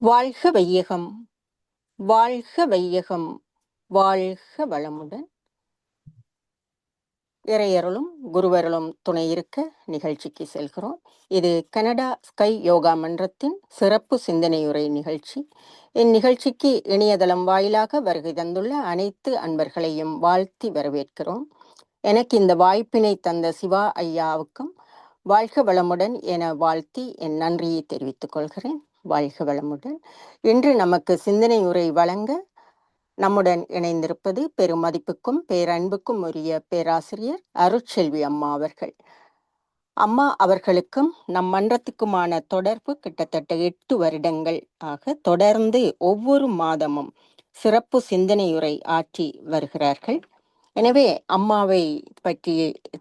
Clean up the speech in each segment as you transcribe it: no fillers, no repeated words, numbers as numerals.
வாழ்க வையகம், வாழ்க வையகம், வாழ்க வளமுடன். இறையருளும் குருவருளும் துணை இருக்க நிகழ்ச்சிக்கு செல்கிறோம். இது கனடா ஸ்கை யோகா மன்றத்தின் சிறப்பு சிந்தனையுரை நிகழ்ச்சி. இந்நிகழ்ச்சிக்கு இணையதளம் வாயிலாக வருகை தந்துள்ள அனைத்து அன்பர்களையும் வாழ்த்தி வரவேற்கிறோம். எனக்கு இந்த வாய்ப்பினை தந்த சிவா ஐயாவுக்கும் வாழ்க வளமுடன் என வாழ்த்தி என் நன்றியை தெரிவித்துக் கொள்கிறேன். வாழ்க வளமுடன். இன்று நமக்கு சிந்தனை உரை வழங்க நம்முடன் இணைந்திருப்பது பெருமதிப்புக்கும் பேரன்புக்கும் உரிய பேராசிரியர் அருட்செல்வி அம்மா அவர்கள். அம்மா அவர்களுக்கும் நம் மன்றத்துக்குமான தொடர்பு கிட்டத்தட்ட 8 வருடங்கள் ஆக தொடர்ந்து ஒவ்வொரு மாதமும் சிறப்பு சிந்தனையுரை ஆற்றி வருகிறார்கள். எனவே அம்மாவை பற்றி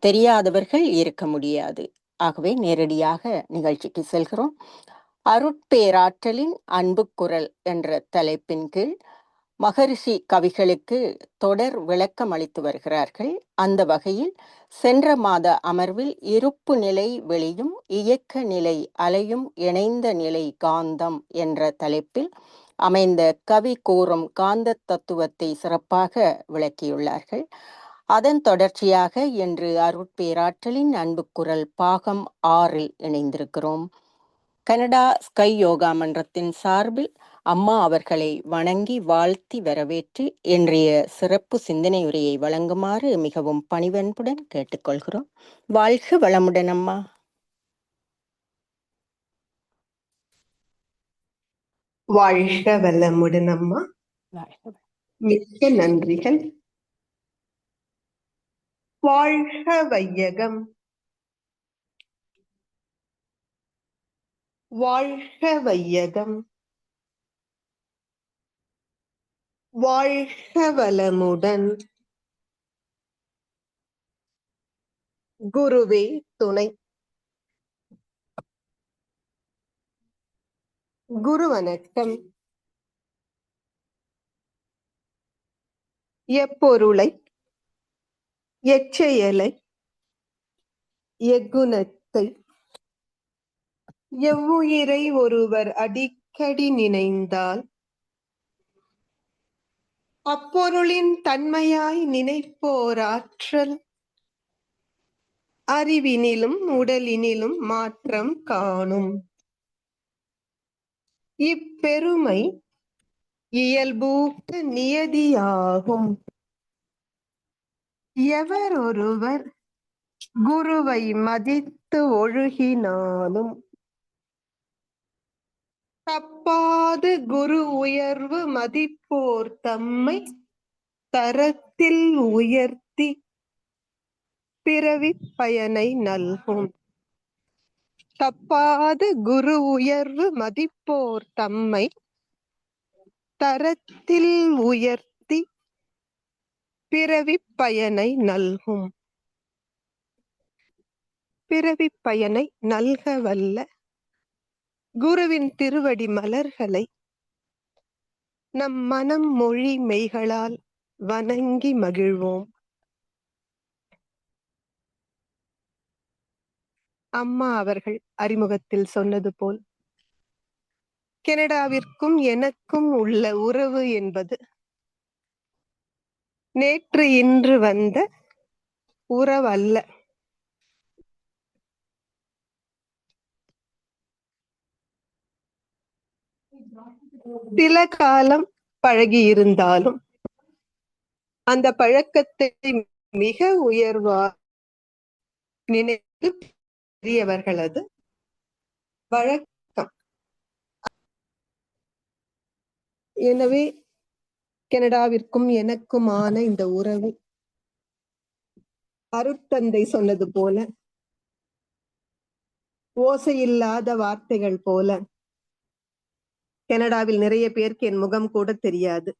தெரியாதவர்கள் இருக்க முடியாது. ஆகவே நேரடியாக நிகழ்ச்சிக்கு செல்கிறோம். அருட்பேராற்றலின் அன்பு குரல் என்ற தலைப்பின் கீழ் மகரிஷி கவிகளுக்கு தொடர் விளக்கம் அளித்து வருகிறார்கள். அந்த வகையில் சென்ற மாத அமர்வில் இருப்பு நிலை வெளியும் இயக்க நிலை அலையும் இணைந்த நிலை காந்தம் என்ற தலைப்பில் அமைந்த கவி கூறும் காந்த தத்துவத்தை சிறப்பாக விளக்கியுள்ளார்கள். அதன் தொடர்ச்சியாக இன்று அருட்பேராற்றலின் அன்பு குரல் பாகம் 6 இணைந்திருக்கிறோம். கனடா ஸ்கை யோகா மன்றத்தின் சார்பில் அம்மா அவர்களை வணங்கி வாழ்த்தி வரவேற்று இன்றைய சிறப்பு சிந்தனை உரையை வழங்குமாறு மிகவும் பணிவன்புடன் கேட்டுக்கொள்கிறோம். வாழ்க வளமுடன் அம்மா. வாழ்க வளமுடன் அம்மா. மிக்க நன்றிகள். வாழ்க வையகம், வாழ்க வையகம், வாழ்க வளமுடன். குருவே துணை. குரு வணக்கம். எப்பொருளை, எச்செயலை, எக்குணத்தை, எவ்வுயிரை ஒருவர் அடிக்கடி நினைந்தால் அப்பொருளின் தன்மையாய் நினைப்போர் ஆற்றல் அறிவினிலும் உடலினிலும் மாற்றம் காணும். இப்பெருமை இயல்பூக்க நியதியாகும். எவர் ஒருவர் குருவை மதித்து ஒழுகினாலும் தப்பாது குரு உயர்வு மதிப்போர் தம்மை தரத்தில் உயர்த்தி பிறவி பயனை நல்கும். தப்பாது குரு உயர்வு மதிப்போர் தம்மை தரத்தில் உயர்த்தி பிறவி பயனை நல்கும். பிறவி பயனை நல்க வல்ல குருவின் திருவடி மலர்களை நம் மனம் மொழி மெய்களால் வணங்கி மகிழ்வோம். அம்மா அவர்கள் அறிமுகத்தில் சொன்னது போல் கனடாவிற்கும் எனக்கும் உள்ள உறவு என்பது நேற்று இன்று வந்த உறவல்ல. சில காலம் பழகி இருந்தாலும் அந்த பழக்கத்தை மிக உயர்வாக நினைத்து பெரியவர்களது வழக்கம். எனவே கனடாவிற்கும் எனக்குமான இந்த உறவு அருட்தந்தை சொன்னது போல ஓசையில்லாத வார்த்தைகள் போல. கனடாவில் நிறைய பேருக்கு என் முகம் கூட தெரியாது.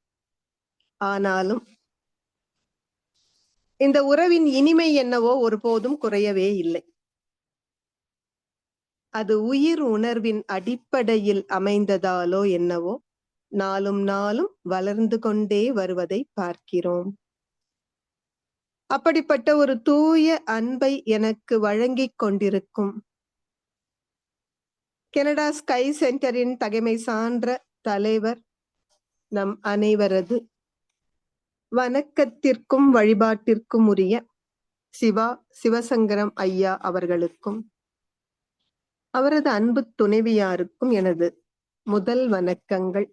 ஆனாலும் இந்த உறவின் இனிமை என்னவோ ஒருபோதும் குறையவே இல்லை. அது உயிர் உணர்வின் அடிப்படையில் அமைந்ததாலோ என்னவோ நாளும் நாளும் வளர்ந்து கொண்டே வருவதை பார்க்கிறோம். அப்படிப்பட்ட ஒரு தூய அன்பை எனக்கு வழங்கிக் கொண்டிருக்கும் கனடா ஸ்கை சென்டரின் தகைமை சான்ற தலைவர் நம் அனைவரது வணக்கத்திற்கும் வழிபாட்டிற்கும் உரிய சிவசங்கரம் ஐயா அவர்களுக்கும் அவரது அன்பு துணைவியாருக்கும் எனது முதல் வணக்கங்கள்.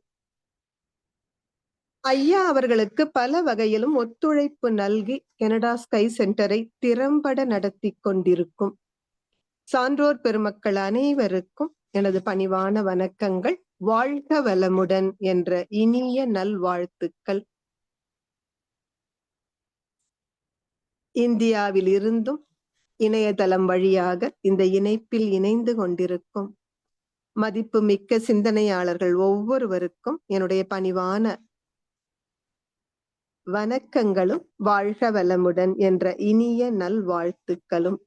ஐயா அவர்களுக்கு பல வகையிலும் ஒத்துழைப்பு நல்கி கனடா ஸ்கை சென்டரை திறம்பட நடத்தி கொண்டிருக்கும் சான்றோர் பெருமக்கள் அனைவருக்கும் எனது பணிவான வணக்கங்கள். வாழ்க வளமுடன் என்ற இனிய நல்வாழ்த்துக்கள். இந்தியாவில் இருந்தும் இணையதளம் வழியாக இந்த இணைப்பில் இணைந்து கொண்டிருக்கும் மதிப்புமிக்க சிந்தனையாளர்கள் ஒவ்வொருவருக்கும் என்னுடைய பணிவான வணக்கங்களும் வாழ்க வளமுடன் என்ற இனிய நல்வாழ்த்துக்களும்.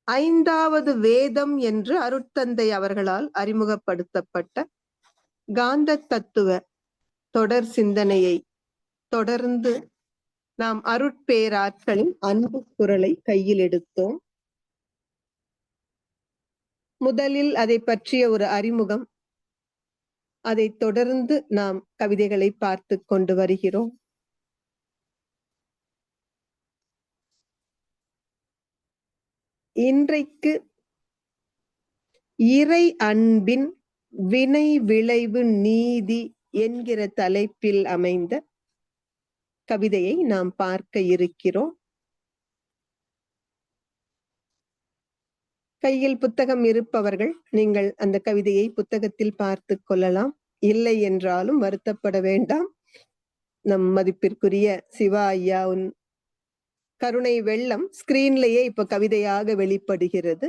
5வது வேதம் என்று அருட்தந்தை அவர்களால் அறிமுகப்படுத்தப்பட்ட காந்த தத்துவ தொடர் சிந்தனையை தொடர்ந்து நாம் அருட்பேராற்றலின் அன்பு குரலை கையில் எடுத்தோம். முதலில் அதை பற்றிய ஒரு அறிமுகம், அதை தொடர்ந்து நாம் கவிதைகளை பார்த்து கொண்டு வருகிறோம். இன்றைக்கு இறை அன்பின் வினை விளைவு நீதி என்கிற தலைப்பில் அமைந்த கவிதையை நாம் பார்க்க இருக்கிறோம். கையில் புத்தகம் இருப்பவர்கள் நீங்கள் அந்த கவிதையை புத்தகத்தில் பார்த்து கொள்ளலாம். இல்லை என்றாலும் வருத்தப்பட வேண்டாம். நம் மதிப்பிற்குரிய சிவா ஐயாவின் கருணை வெள்ளம் ஸ்கிரீன்லயே இப்ப கவிதையாக வெளிப்படுகிறது.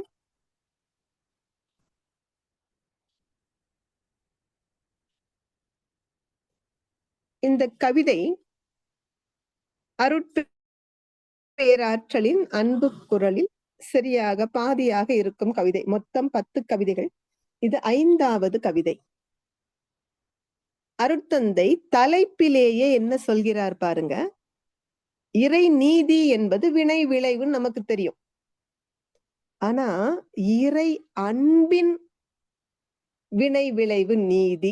இந்த கவிதை அருட்பேராற்றலின் அன்பு குரலில் சரியாக பாதியாக இருக்கும் கவிதை. மொத்தம் 10 கவிதைகள். இது 5வது கவிதை. அருட்தந்தை தலைப்பிலேயே என்ன சொல்கிறார் பாருங்க. இறை நீதி என்பது வினை விளைவுன்னு நமக்கு தெரியும். ஆனா இறை அன்பின் வினை விளைவு நீதி.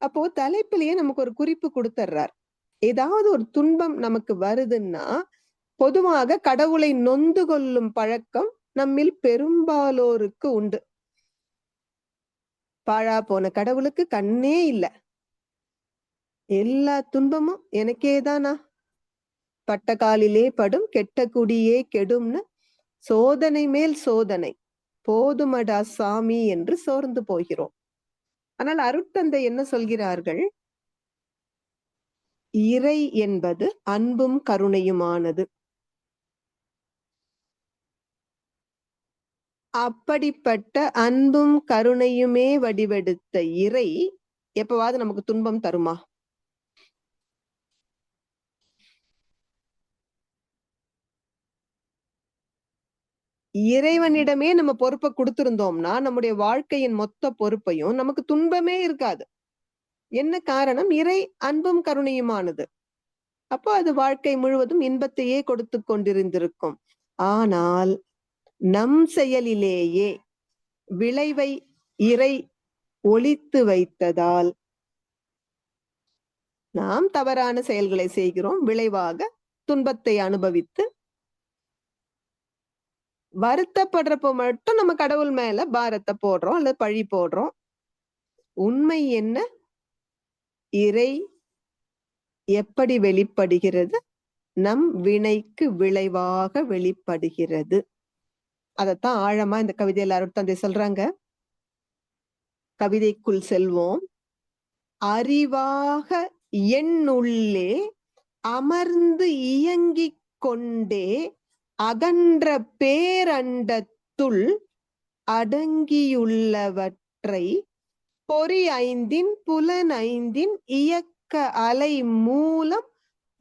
அப்போ தலைப்பிலேயே நமக்கு ஒரு குறிப்பு கொடுத்துறார். ஏதாவது ஒரு துன்பம் நமக்கு வருதுன்னா பொதுவாக கடவுளை நொந்து கொள்ளும் பழக்கம் நம்மில் பெரும்பாலோருக்கு உண்டு. பாழா போன கடவுளுக்கு கண்ணே இல்ல, எல்லா துன்பமும் எனக்கேதானா, பட்ட காலிலே படும் கெட்ட குடியே கெடும்னு சோதனை மேல் சோதனை போதுமடா சாமி என்று சோர்ந்து போகிறோம். ஆனால் அருட்தந்தை என்ன சொல்கிறார்கள்? இறை என்பது அன்பும் கருணையுமானது. அப்படிப்பட்ட அன்பும் கருணையுமே வடிவெடுத்த இறை எப்பவாவது நமக்கு துன்பம் தருமா? இறைவனிடமே நம்ம பொறுப்பை கொடுத்திருந்தோம்னா நம்முடைய வாழ்க்கையின் மொத்த பொறுப்பையும் நமக்கு துன்பமே இருக்காது. என்ன காரணம்? இறை அன்பும் கருணையுமானது. அப்போ அது வாழ்க்கை முழுவதும் இன்பத்தையே கொடுத்து கொண்டிருந்திருக்கும். ஆனால் நம் செயலிலேயே விளைவை இறை ஒளித்து வைத்ததால் நாம் தவறான செயல்களை செய்கிறோம். விளைவாக துன்பத்தை அனுபவித்து வருத்தப்படுறப்போ மட்டும் நம்ம கடவுள் மேல பாரத்தை போடுறோம் அல்லது பழி போடுறோம். உண்மை என்ன? இறை எப்படி வெளிப்படுகிறது? நம் வினைக்கு விளைவாக வெளிப்படுகிறது. அதத்தான் ஆழமா இந்த கவிதையில அருட்தந்தை சொல்றாங்க. கவிதைக்குள் செல்வோம். அறிவாக என்னுள்ளே அமர்ந்து இயங்கிக் கொண்டே அகன்ற பேரண்டத்துள் அடங்கியுள்ளவற்றை பொறி 5 புலன் 5 இயக்க அலை மூலம்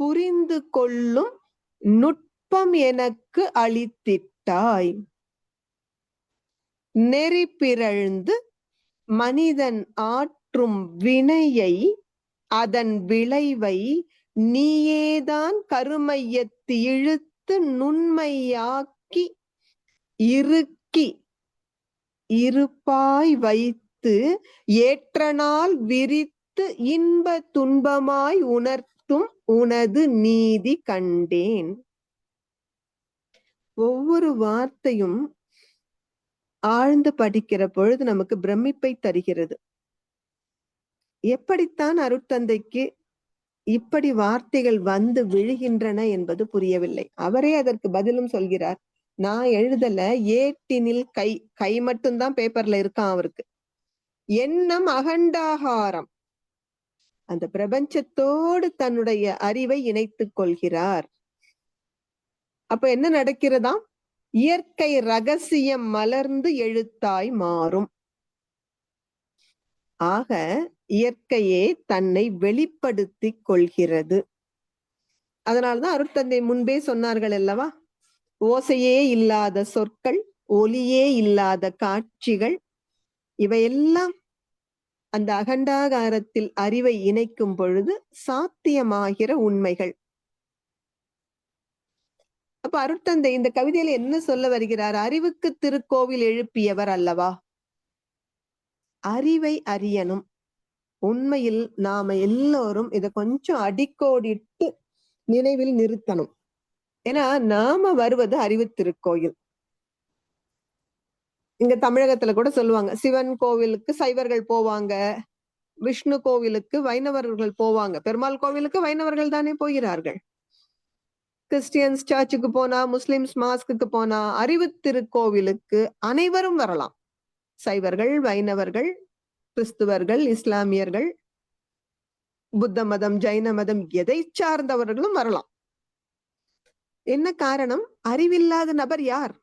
புரிந்து கொள்ளும் நுட்பம் எனக்கு அளித்திட்டாய். நெறி பிறழ்ந்து மனிதன் ஆற்றும் வினையை அதன் விளைவை நீயேதான் கருமையத்து இழுத்து நுண்மையாக்கி இறுக்கி இருப்பாய் வைத்து ஏற்றனால் விரித்து இன்ப துன்பமாய் உணர்த்தும் உனது நீதி கண்டேன். ஒவ்வொரு வார்த்தையும் ஆழ்ந்து படிக்கிற பொழுது நமக்கு பிரமிப்பை தருகிறது. எப்படித்தான் அருட்தந்தைக்கு இப்படி வார்த்தைகள் வந்து விழுகின்றன என்பது புரியவில்லை. அவரே அதற்கு பதிலும் சொல்கிறார். நான் எழுதல, ஏட்டினில் கை மட்டும்தான் பேப்பர்ல இருக்கான் அவருக்கு. எண்ணம் அகண்டாகாரம், அந்த பிரபஞ்சத்தோடு தன்னுடைய அறிவை இணைத்துக் கொள்கிறார். அப்ப என்ன நடக்கிறதாம்? இயற்கை ரகசியம் மலர்ந்து எழுத்தாய் மாறும். ஆக இயற்கையே தன்னை வெளிப்படுத்திக் கொள்கிறது. அதனால்தான் அருட்தந்தை முன்பே சொன்னார்கள் அல்லவா, ஓசையே இல்லாத சொற்கள், ஒலியே இல்லாத காட்சிகள், இவையெல்லாம் அந்த அகண்டாகாரத்தில் அறிவை இணைக்கும் பொழுது சாத்தியமாகிற உண்மைகள். அப்ப அருட்தந்தை இந்த கவிதையில என்ன சொல்ல வருகிறார்? அறிவுக்கு திருக்கோவில் எழுப்பியவர் அல்லவா, அறிவை அறியணும். உண்மையில் நாம எல்லோரும் இதை கொஞ்சம் அடிக்கோடிட்டு நினைவில் நிறுத்தணும். ஏன்னா நாம வருவது அறிவு திருக்கோயில். இங்க தமிழகத்துல கூட சொல்லுவாங்க, சிவன் கோவிலுக்கு சைவர்கள் போவாங்க, விஷ்ணு கோவிலுக்கு வைணவர்கள் போவாங்க. பெருமாள் கோவிலுக்கு வைணவர்கள் தானே போகிறார்கள். கிறிஸ்டியன்ஸ் சர்ச்சுக்கு போனா, முஸ்லிம்ஸ் மாஸ்க்கு போனா, அறிவு திருக்கோவிலுக்கு அனைவரும் வரலாம். சைவர்கள், வைணவர்கள், கிறிஸ்துவர்கள், இஸ்லாமியர்கள், புத்த மதம், ஜைன மதம், எதை சார்ந்தவர்களும் வரலாம். என்ன காரணம்? அறிவில்லாத நபர் யார்?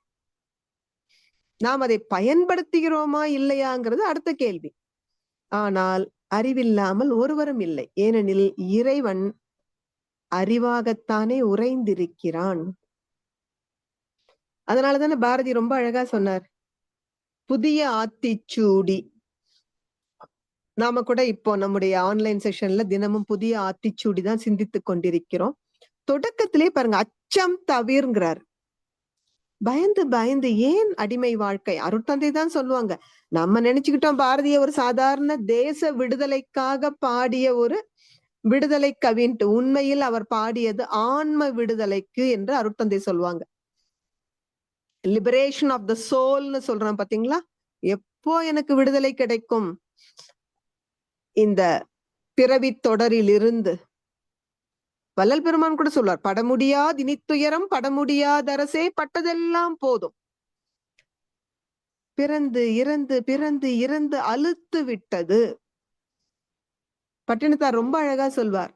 நாம் அதை பயன்படுத்துகிறோமா இல்லையாங்கிறது அடுத்த கேள்வி. ஆனால் அறிவில்லாமல் ஒருவரும் இல்லை. ஏனெனில் இறைவன் அறிவாகத்தானே உறைந்திருக்கிறான். அதனாலதானே பாரதி ரொம்ப அழகா சொன்னார், புதிய ஆத்திச்சூடி. நாம கூட இப்போ நம்முடைய ஆன்லைன் செஷன்ல தினமும் புதிய ஆத்திச்சூடி தான் சிந்தித்துக் கொண்டிருக்கிறோம். தொடக்கத்திலே பாருங்க, அச்சம் தவிர்ங்கிறார். பயந்து பயந்து ஏன் அடிமை வாழ்க்கை? அருட்தந்தை தான் சொல்லுவாங்க. நம்ம நினைச்சுக்கிட்டோம் பாரதிய ஒரு சாதாரண தேச விடுதலைக்காக பாடிய ஒரு விடுதலை கவின்ட்டு. உண்மையில் அவர் பாடியது ஆன்ம விடுதலைக்கு என்று அருட்தந்தை சொல்லுவாங்க. லிபரேஷன் ஆஃப் த சோல்னு சொல்றான் பாத்தீங்களா? எப்போ எனக்கு விடுதலை கிடைக்கும் இந்த பிறவி தொடரில் இருந்து? வள்ளல் பெருமான் கூட சொல்வார், படமுடியாது இனித்துயரம் படமுடியாதரசே பட்டதெல்லாம் போதும். பிறந்து இறந்து பிறந்து இறந்து அலுத்து விட்டது. பட்டினத்தார் ரொம்ப அழகா சொல்வார்,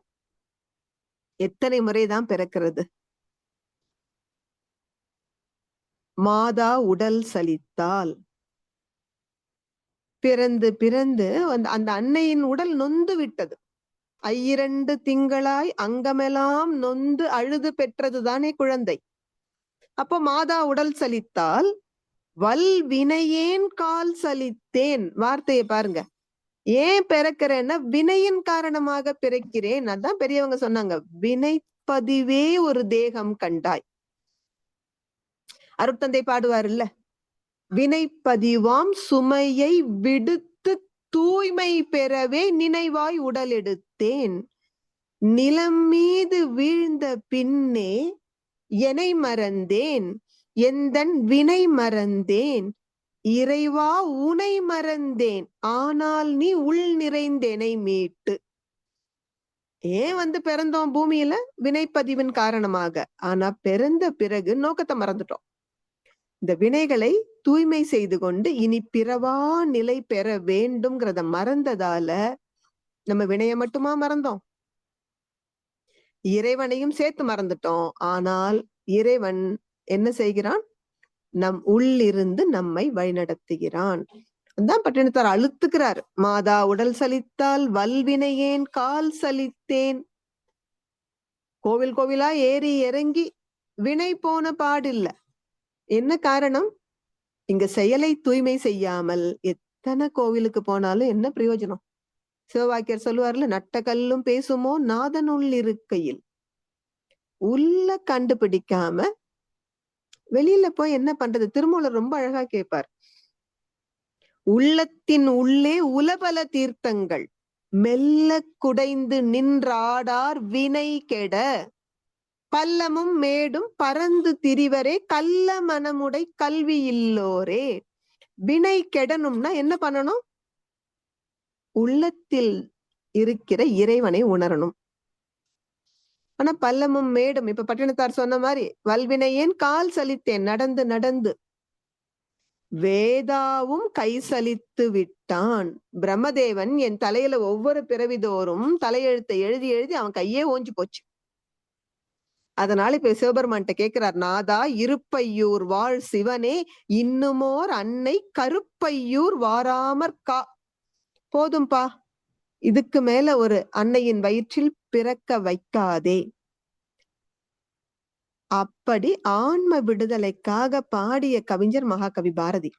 எத்தனை முறைதான் பிறக்கிறது? மாதா உடல் சலித்தால். பிறந்து பிறந்து அந்த அன்னையின் உடல் நொந்து விட்டது. 2 திங்களாய் அங்கமெல்லாம் நொந்து அழுது பெற்றதுதானே குழந்தை. அப்போ மாதா உடல் சலித்தால் வல் வினையேன் கால் சலித்தேன். வார்த்தையை பாருங்க, ஏன் பிறக்கிறேன்னா வினையின் காரணமாக பிறக்கிறேன். அதான் பெரியவங்க சொன்னாங்க, வினைப்பதிவே ஒரு தேகம் கண்டாய். அருட்தந்தை பாடுவார் இல்ல, வினைப்பதிவாம் சுமையை விடுத்து தூய்மை பெறவே நினைவாய் உடல் எடுத்தேன். நிலம் மீது வீழ்ந்த பின்னே எனை மறந்தேன், எந்தன் வினை மறந்தேன், இறைவா உனை மறந்தேன், ஆனால் நீ உள் நிறைந்தெனை மீட்டு. ஏன் வந்து பிறந்தோம் பூமியில? வினைப்பதிவின் காரணமாக. ஆனா பிறந்த பிறகு நோக்கத்தை மறந்துட்டோம். இந்த வினைகளை தூய்மை செய்து கொண்டு இனி பிறவா நிலை பெற வேண்டும்ங்கிறத மறந்ததால நம்ம வினைய மட்டுமா மறந்தோம்? இறைவனையும் சேர்த்து மறந்துட்டோம். ஆனால் இறைவன் என்ன செய்கிறான்? நம் உள்ளிருந்து நம்மை வழிநடத்துகிறான். அதான் பட்டினத்தார் அழுத்துக்கிறார், மாதா உடல் சலித்தால் வல்வினையேன் கால் சலித்தேன். கோவில் கோவிலா ஏறி இறங்கி வினை போன பாடில்ல. என்ன காரணம்? இங்க செயலை தூய்மை செய்யாமல் எத்தனை கோவிலுக்கு போனாலும் என்ன பிரயோஜனம்? சிவவாக்கியர் சொல்லுவார்ல, நட்ட கல்லும் பேசுமோ நாதனுள் இருக்கையில். உள்ள கண்டுபிடிக்காம வெளியில போய் என்ன பண்றது? திருமூலர் ரொம்ப அழகா கேட்பார், உள்ளத்தின் உள்ளே உலபல தீர்த்தங்கள் மெல்ல குடைந்து நின்றாடார் வினை கெட பல்லமும் மேடும் பறந்து திரிவரே கள்ள மனமுடை கல்வி இல்லோரே. வினை கெடணும்னா என்ன பண்ணணும்? உள்ளத்தில் இருக்கிற இறைவனை உணரணும். ஆனா பல்லமும் மேடும், இப்ப பட்டினத்தார் சொன்ன மாதிரி, வல்வினையேன் கால் சலித்தேன் நடந்து நடந்து, வேதாவும் கை சலித்து விட்டான். பிரம்மதேவன் என் தலையில ஒவ்வொரு பிறவிதோறும் தலையெழுத்தை எழுதி எழுதி அவன் கையே ஓஞ்சு போச்சு. அதனால இப்ப சிவபெருமான்கிட்ட கேட்கிறார், நாதா இருப்பையூர் வாழ் சிவனே இன்னுமோர் அன்னை கருப்பையூர் வாராமற்கா. போதும்பா, இதுக்கு மேல ஒரு அன்னையின் வயிற்றில் பிறக்க வைக்காதே. அப்படி ஆன்ம விடுதலைக்காக பாடிய கவிஞர் மகாகவி பாரதி.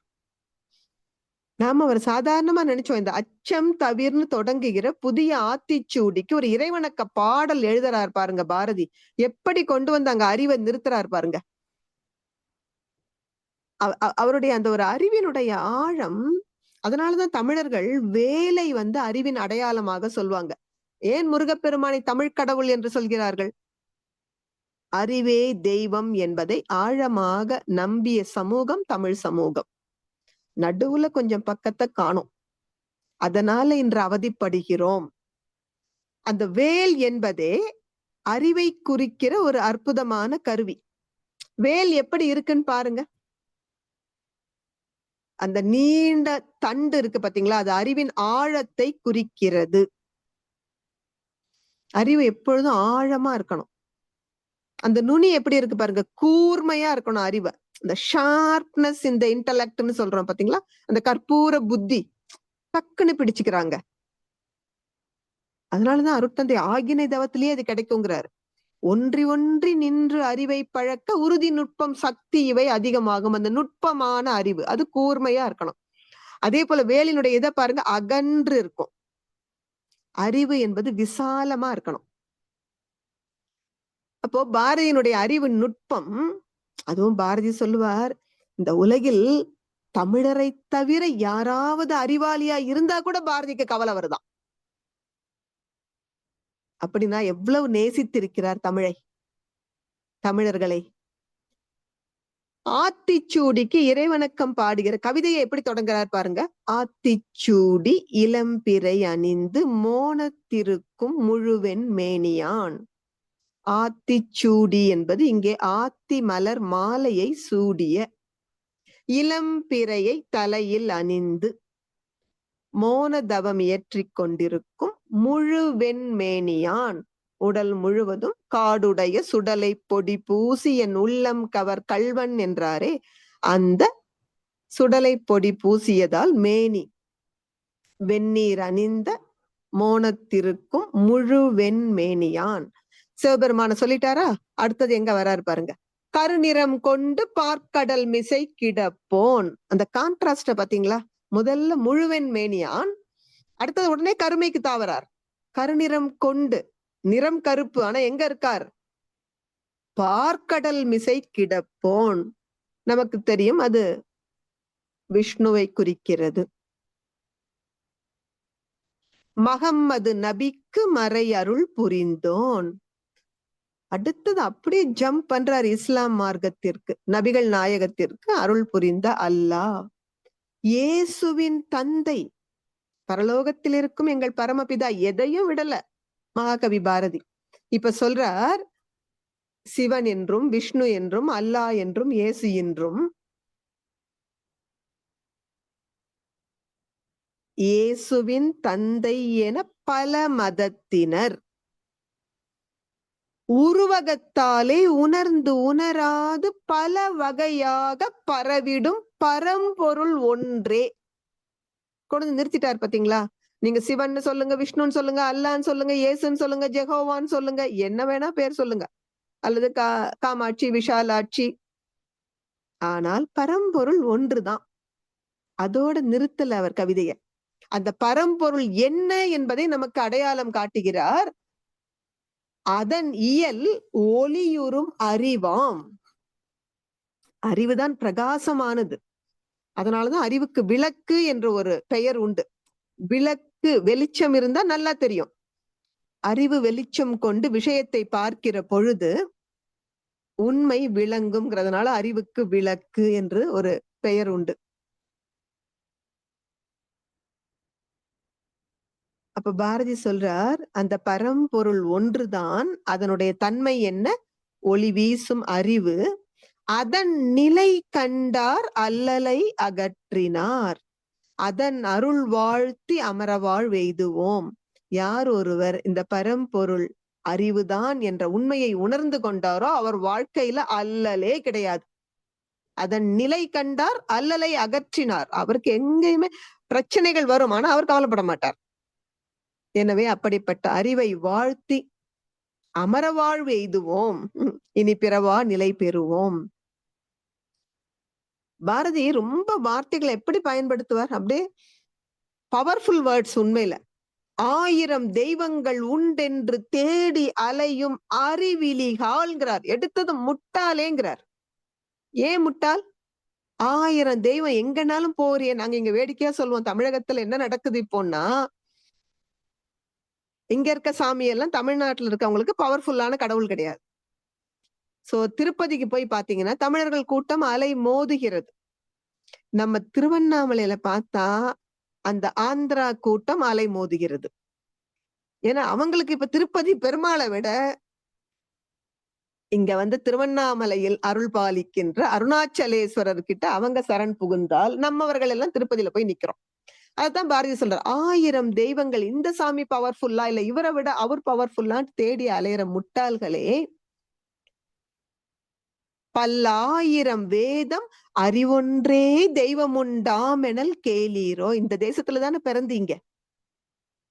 நாம அவர் சாதாரணமா நினைச்சோம். இந்த அச்சம் தவிர்னு தொடங்குகிற புதிய ஆத்திச்சூடிக்கு ஒரு இறைவணக்க பாடல் எழுதுறார் பாருங்க பாரதி. எப்படி கொண்டு வந்து அங்க அறிவை நிறுத்துறார் பாருங்க. அவருடைய அந்த ஒரு அறிவினுடைய ஆழம். அதனாலதான் தமிழர்கள் வேலை அறிவின் அடையாளமாக சொல்வாங்க. ஏன் முருகப்பெருமானை தமிழ் கடவுள் என்று சொல்கிறார்கள்? அறிவே தெய்வம் என்பதை ஆழமாக நம்பிய சமூகம் தமிழ் சமூகம். நடுவுல கொஞ்சம் பக்கத்தை காணோம். அதனால இன்று அவதிப்படுகிறோம். அந்த வேல் என்பதே அறிவை குறிக்கிற ஒரு அற்புதமான கருவி. வேல் எப்படி இருக்குன்னு பாருங்க. அந்த நீண்ட தண்டு இருக்கு பாத்தீங்களா, அது அறிவின் ஆழத்தை குறிக்கிறது. அறிவு எப்பொழுதும் ஆழமா இருக்கணும். அந்த நுனி எப்படி இருக்கு பாருங்க, கூர்மையா இருக்கணும் அறிவு. இந்த ஷார்ப்னஸ் இந்த இன்டலெக்ட்னு சொல்றோம் பாத்தீங்களா, அந்த கற்பூர புத்தி டக்குன்னு பிடிச்சுக்கிறாங்க. அதனாலதான் அருட்தந்தை ஆகினை தவத்திலேயே அது கிடைக்குங்கிறாரு. ஒன்றி ஒன்றி நின்று அறிவை பழக்க உறுதி நுட்பம் சக்தி இவை அதிகமாகும். அந்த நுட்பமான அறிவு அது கூர்மையா இருக்கணும். அதே போல வேலினுடைய இதை பாருங்க, அகன்று இருக்கும். அறிவு என்பது விசாலமா இருக்கணும். அப்போ பாரதியினுடைய அறிவு நுட்பம், அதுவும் பாரதி சொல்லுவார், இந்த உலகில் தமிழரை தவிர யாராவது அறிவாளியா இருந்தா கூட பாரதிக்கு கவலை வருதான். அப்படின்னா எவ்வளவு நேசித்திருக்கிறார் தமிழை, தமிழர்களை. ஆத்திச்சூடிக்கு இறைவணக்கம் பாடுகிற கவிதையை எப்படி தொடங்குறார் பாருங்க. ஆத்திச்சூடி இளம்பிறை அணிந்து மோனத்திருக்கும் முழுவெண் மேனியான். ஆத்திச்சூடி என்பது இங்கே ஆத்தி மலர் மாலையை சூடிய, இளம்பிறையை தலையில் அணிந்து மோன தவம் இயற்றிக் கொண்டிருக்கும் முழுவெண்மேனியான். உடல் முழுவதும் காடுடைய சுடலை பொடி பூசி என் உள்ளம் கவர் கள்வன் என்றாரே, அந்த சுடலை பொடி பூசியதால் மேனி வெந்நீர் அணிந்த மோனத்திருக்கும் முழுவெண்மேனியான். சிவபெருமான சொல்லிட்டாரா? அடுத்தது எங்க வராரு பாருங்க. கருநிறம் கொண்டு பார்க்கடல் மிசை கிடப்போன். அந்த கான்ட்ராஸ்ட பாத்தீங்களா? முதல்ல முழுவெண் மேனியான், அடுத்தது உடனே கருமைக்கு தாவறார். கருநிறம் கொண்டு, நிறம் கருப்பு, ஆனா எங்க இருக்கார்? பார்க்கடல் மிசை கிடப்போன். நமக்கு தெரியும் அது விஷ்ணுவை குறிக்கிறது. மகம்மது நபிக்கு மறை அருள் புரிந்தோன். அடுத்தது அப்படியே ஜம்ப் பண்றார் இஸ்லாம் மார்க்கத்திற்கு, நபிகள் நாயகத்திற்கு அருள் புரிந்த அல்லாஹ். இயேசுவின் தந்தை, பரலோகத்தில் இருக்கும் எங்கள் பரமபிதா, எதையும் விடல மகாகவி பாரதி. இப்ப சொல்றார், சிவன் என்றும் விஷ்ணு என்றும் அல்லாஹ் என்றும் இயேசு என்றும். இயேசுவின் தந்தை என பல மதத்தினர் உருவகத்தாலே உணர்ந்து உணராது பல வகையாக பரவிடும் பரம்பொருள் ஒன்றே. கொண்டு நிறுத்திட்டார் பாத்தீங்களா? நீங்க சிவன் சொல்லுங்க, விஷ்ணுன்னு சொல்லுங்க, அல்லான்னு சொல்லுங்க, இயேசுன்னு சொல்லுங்க, ஜெகோவான்னு சொல்லுங்க, என்ன வேணா பேர் சொல்லுங்க, அல்லது காமாட்சி, விஷாலாட்சி, ஆனால் பரம்பொருள் ஒன்றுதான். அதோட நிறுத்தல அவர் கவிதைய. அந்த பரம்பொருள் என்ன என்பதை நமக்கு அடையாளம் காட்டுகிறார். அதன் இயல் ஒளியுறும் அறிவாம். அறிவுதான் பிரகாசமானது. அதனாலதான் அறிவுக்கு விளக்கு என்ற ஒரு பெயர் உண்டு. விளக்கு வெளிச்சம் இருந்தா நல்லா தெரியும். அறிவு வெளிச்சம் கொண்டு விஷயத்தை பார்க்கிற பொழுது உண்மை விளங்கும்ங்கிறதுனால அறிவுக்கு விளக்கு என்று ஒரு பெயர் உண்டு. அப்ப பாரதி சொல்றார், அந்த பரம்பொருள் ஒன்றுதான். அதனுடைய தன்மை என்ன? ஒளி வீசும் அறிவு. அதன் நிலை கண்டார் அல்லலை அகற்றினார். அதன் அருள் வாழ்த்தி அமரவாழ் வெய்துவோம். யார் ஒருவர் இந்த பரம்பொருள் அறிவுதான் என்ற உண்மையை உணர்ந்து கொண்டாரோ அவர் வாழ்க்கையில அல்லலே கிடையாது. அதன் நிலை கண்டார் அல்லலை அகற்றினார். அவருக்கு எங்கேயுமே பிரச்சனைகள் வரும், ஆனா அவர் கவலைப்பட மாட்டார். எனவே அப்படிப்பட்ட அறிவை வாழ்த்தி அமரவாழ்வு எய்துவோம், இனி பிறவா நிலை பெறுவோம். பாரதி ரொம்ப வார்த்தைகளை எப்படி பயன்படுத்துவார்? அப்படியே பவர்ஃபுல் வேர்ட்ஸ். உண்மையில 1000 தெய்வங்கள் உண்டென்று தேடி அலையும் அறிவிலிகால்ங்கிறார். எடுத்தது முட்டாளேங்கிறார். ஏன் முட்டாள்? 1000 தெய்வம் எங்கனாலும் போறியே. நாங்க இங்க வேடிக்கையா சொல்லுவோம், தமிழகத்துல என்ன நடக்குது இப்போன்னா, இங்க இருக்க சாமி எல்லாம் தமிழ்நாட்டுல இருக்கவங்களுக்கு பவர்ஃபுல்லான கடவுள் கிடையாது. சோ திருப்பதிக்கு போய் பாத்தீங்கன்னா தமிழர்கள் கூட்டம் அலை மோதுகிறது. நம்ம திருவண்ணாமலையில பார்த்தா அந்த ஆந்திரா கூட்டம் அலை மோதுகிறது. ஏன்னா அவங்களுக்கு இப்ப திருப்பதி பெருமாளை விட இங்க வந்து திருவண்ணாமலையில் அருள் பாலிக்கின்ற அருணாச்சலேஸ்வரர் கிட்ட அவங்க சரண் புகுந்தால் நம்மவர்கள் எல்லாம் திருப்பதியில போய் நிக்கிறோம். அதுதான் பாரதி சொல்றார், 1000 தெய்வங்கள், இந்த சாமி பவர்ஃபுல்லா இல்ல இவரை விட அவர் பவர்ஃபுல்லான்னு தேடி அலையிற முட்டாள்களே, பல்லாயிரம் வேதம் அறிவொன்றே தெய்வம் உண்டாமெனல் கேளீரோ. இந்த தேசத்துல தானே பிறந்தீங்க.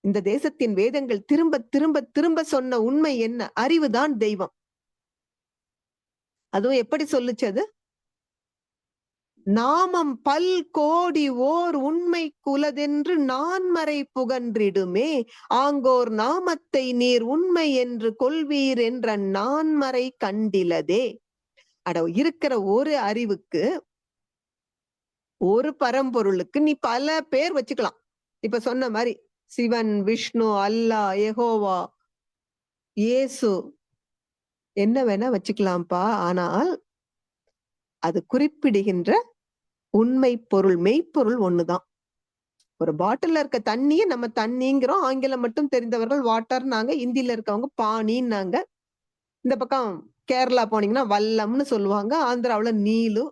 இந்த தேசத்தின் வேதங்கள் திரும்ப திரும்ப திரும்ப சொன்ன உண்மை என்ன? அறிவுதான் தெய்வம். அதுவும் எப்படி சொல்லுச்சது? நாமம் பல் கோடி ஓர் உண்மை குலதென்று நான்மறை புகன்றிடுமே, ஆங்கோர் நாமத்தை நீர் உண்மை என்று கொள்வீர் என்ற நான்மறை கண்டிலதே. அட, இருக்கிற ஒரு அறிவுக்கு, ஒரு பரம்பொருளுக்கு நீ பல பேர் வச்சுக்கலாம். இப்ப சொன்ன மாதிரி சிவன், விஷ்ணு, அல்லாஹ், யெகோவா, இயேசு, என்ன வேணா வச்சுக்கலாம்ப்பா. ஆனால் அது குறிப்பிடுகின்ற உண்மை பொருள், மெய்ப்பொருள் ஒண்ணுதான். ஒரு பாட்டில்ல இருக்க தண்ணியை நம்ம தண்ணிங்கிறோம். ஆங்கிலம் மட்டும் தெரிந்தவர்கள் வாட்டர்னாங்க, இந்தியில இருக்கவங்க பானின்னாங்க. இந்த பக்கம் கேரளா போனீங்கன்னா வல்லம்னு சொல்லுவாங்க, ஆந்திராவுல நீலு.